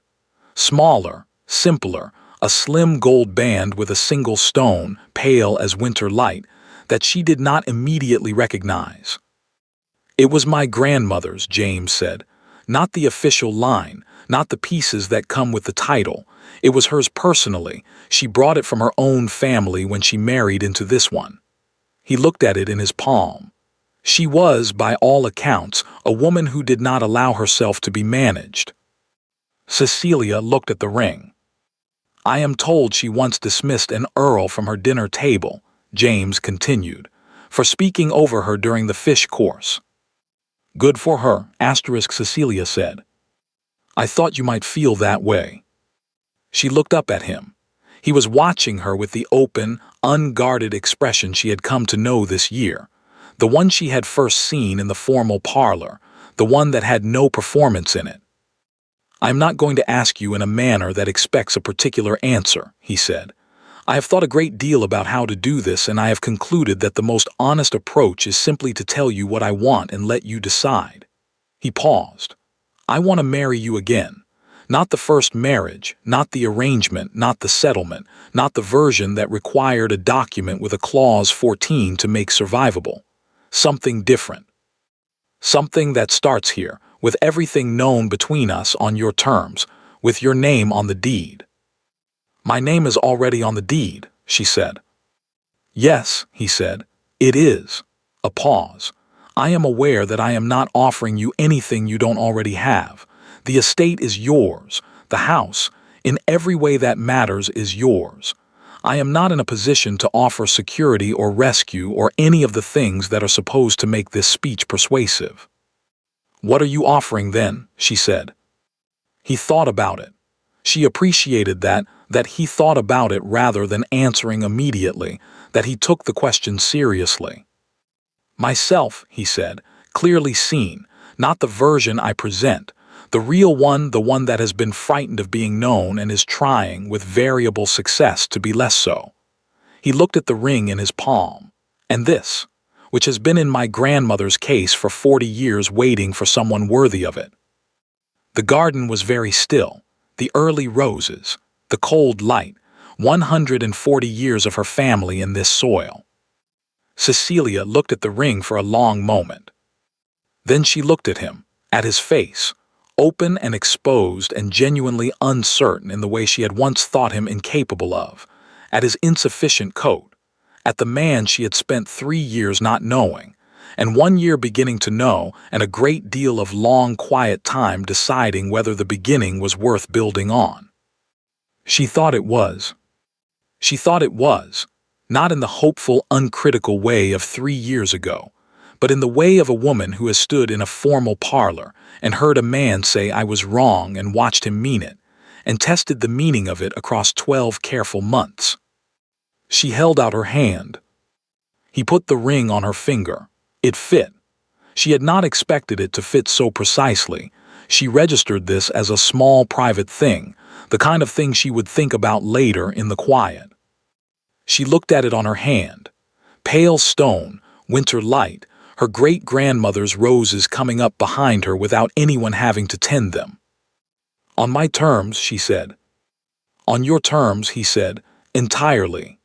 Smaller, simpler, a slim gold band with a single stone, pale as winter light, that she did not immediately recognize. "It was my grandmother's," James said. "Not the official line, not the pieces that come with the title. It was hers personally. She brought it from her own family when she married into this one." He looked at it in his palm. She was, by all accounts, a woman who did not allow herself to be managed. Cecilia looked at the ring. "I am told she once dismissed an earl from her dinner table," James continued, "for speaking over her during the fish course." "Good for her," Cecilia said. "I thought you might feel that way." She looked up at him. He was watching her with the open, unguarded expression she had come to know this year, the one she had first seen in the formal parlor, the one that had no performance in it. "I am not going to ask you in a manner that expects a particular answer," he said. "I have thought a great deal about how to do this, and I have concluded that the most honest approach is simply to tell you what I want and let you decide." He paused. "I want to marry you again. Not the first marriage, not the arrangement, not the settlement, not the version that required a document with a clause 14 to make survivable. Something different. Something that starts here, with everything known between us on your terms, with your name on the deed." "My name is already on the deed," she said. "Yes," he said, "it is." A pause. "I am aware that I am not offering you anything you don't already have. The estate is yours. The house, in every way that matters, is yours. I am not in a position to offer security or rescue or any of the things that are supposed to make this speech persuasive." "What are you offering then?" she said. He thought about it. She appreciated that he thought about it rather than answering immediately, that he took the question seriously. "Myself," he said, "clearly seen, not the version I present, the real one, the one that has been frightened of being known and is trying, with variable success, to be less so." He looked at the ring in his palm. "And this? which has been in my grandmother's case for 40 years waiting for someone worthy of it. The garden was very still, the early roses, the cold light, 140 years of her family in this soil. Cecilia looked at the ring for a long moment. Then she looked at him, at his face, open and exposed and genuinely uncertain in the way she had once thought him incapable of, at his insufficient coat, at the man she had spent 3 years not knowing, and 1 year beginning to know, and a great deal of long, quiet time deciding whether the beginning was worth building on. She thought it was. She thought it was, not in the hopeful, uncritical way of 3 years ago, but in the way of a woman who has stood in a formal parlor and heard a man say I was wrong and watched him mean it, and tested the meaning of it across 12 careful months. She held out her hand. He put the ring on her finger. It fit. She had not expected it to fit so precisely. She registered this as a small private thing, the kind of thing she would think about later in the quiet. She looked at it on her hand. Pale stone, winter light, her great-grandmother's roses coming up behind her without anyone having to tend them. On my terms, she said. On your terms, he said, entirely.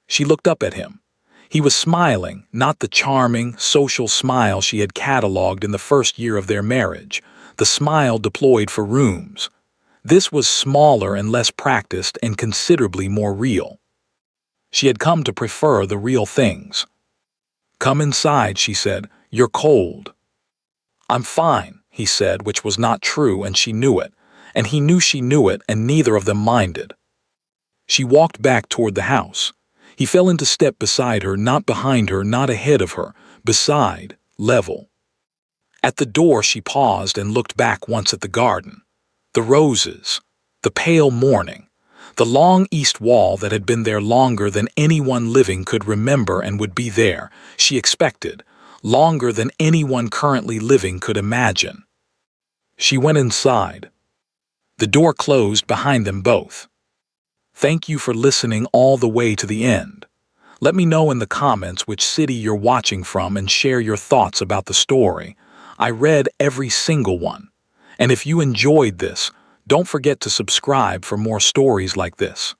She looked up at him. He was smiling, not the charming, social smile she had catalogued in the first year of their marriage, the smile deployed for rooms. This was smaller and less practiced and considerably more real. She had come to prefer the real things. Come inside, she said. You're cold. I'm fine, he said, which was not true, and she knew it, and he knew she knew it, and neither of them minded. She walked back toward the house. He fell into step beside her, not behind her, not ahead of her, beside, level. At the door she paused and looked back once at the garden. The roses, the pale morning, the long east wall that had been there longer than anyone living could remember and would be there, she expected, longer than anyone currently living could imagine. She went inside. The door closed behind them both. Thank you for listening all the way to the end. Let me know in the comments which city you're watching from and share your thoughts about the story. I read every single one. And if you enjoyed this, don't forget to subscribe for more stories like this.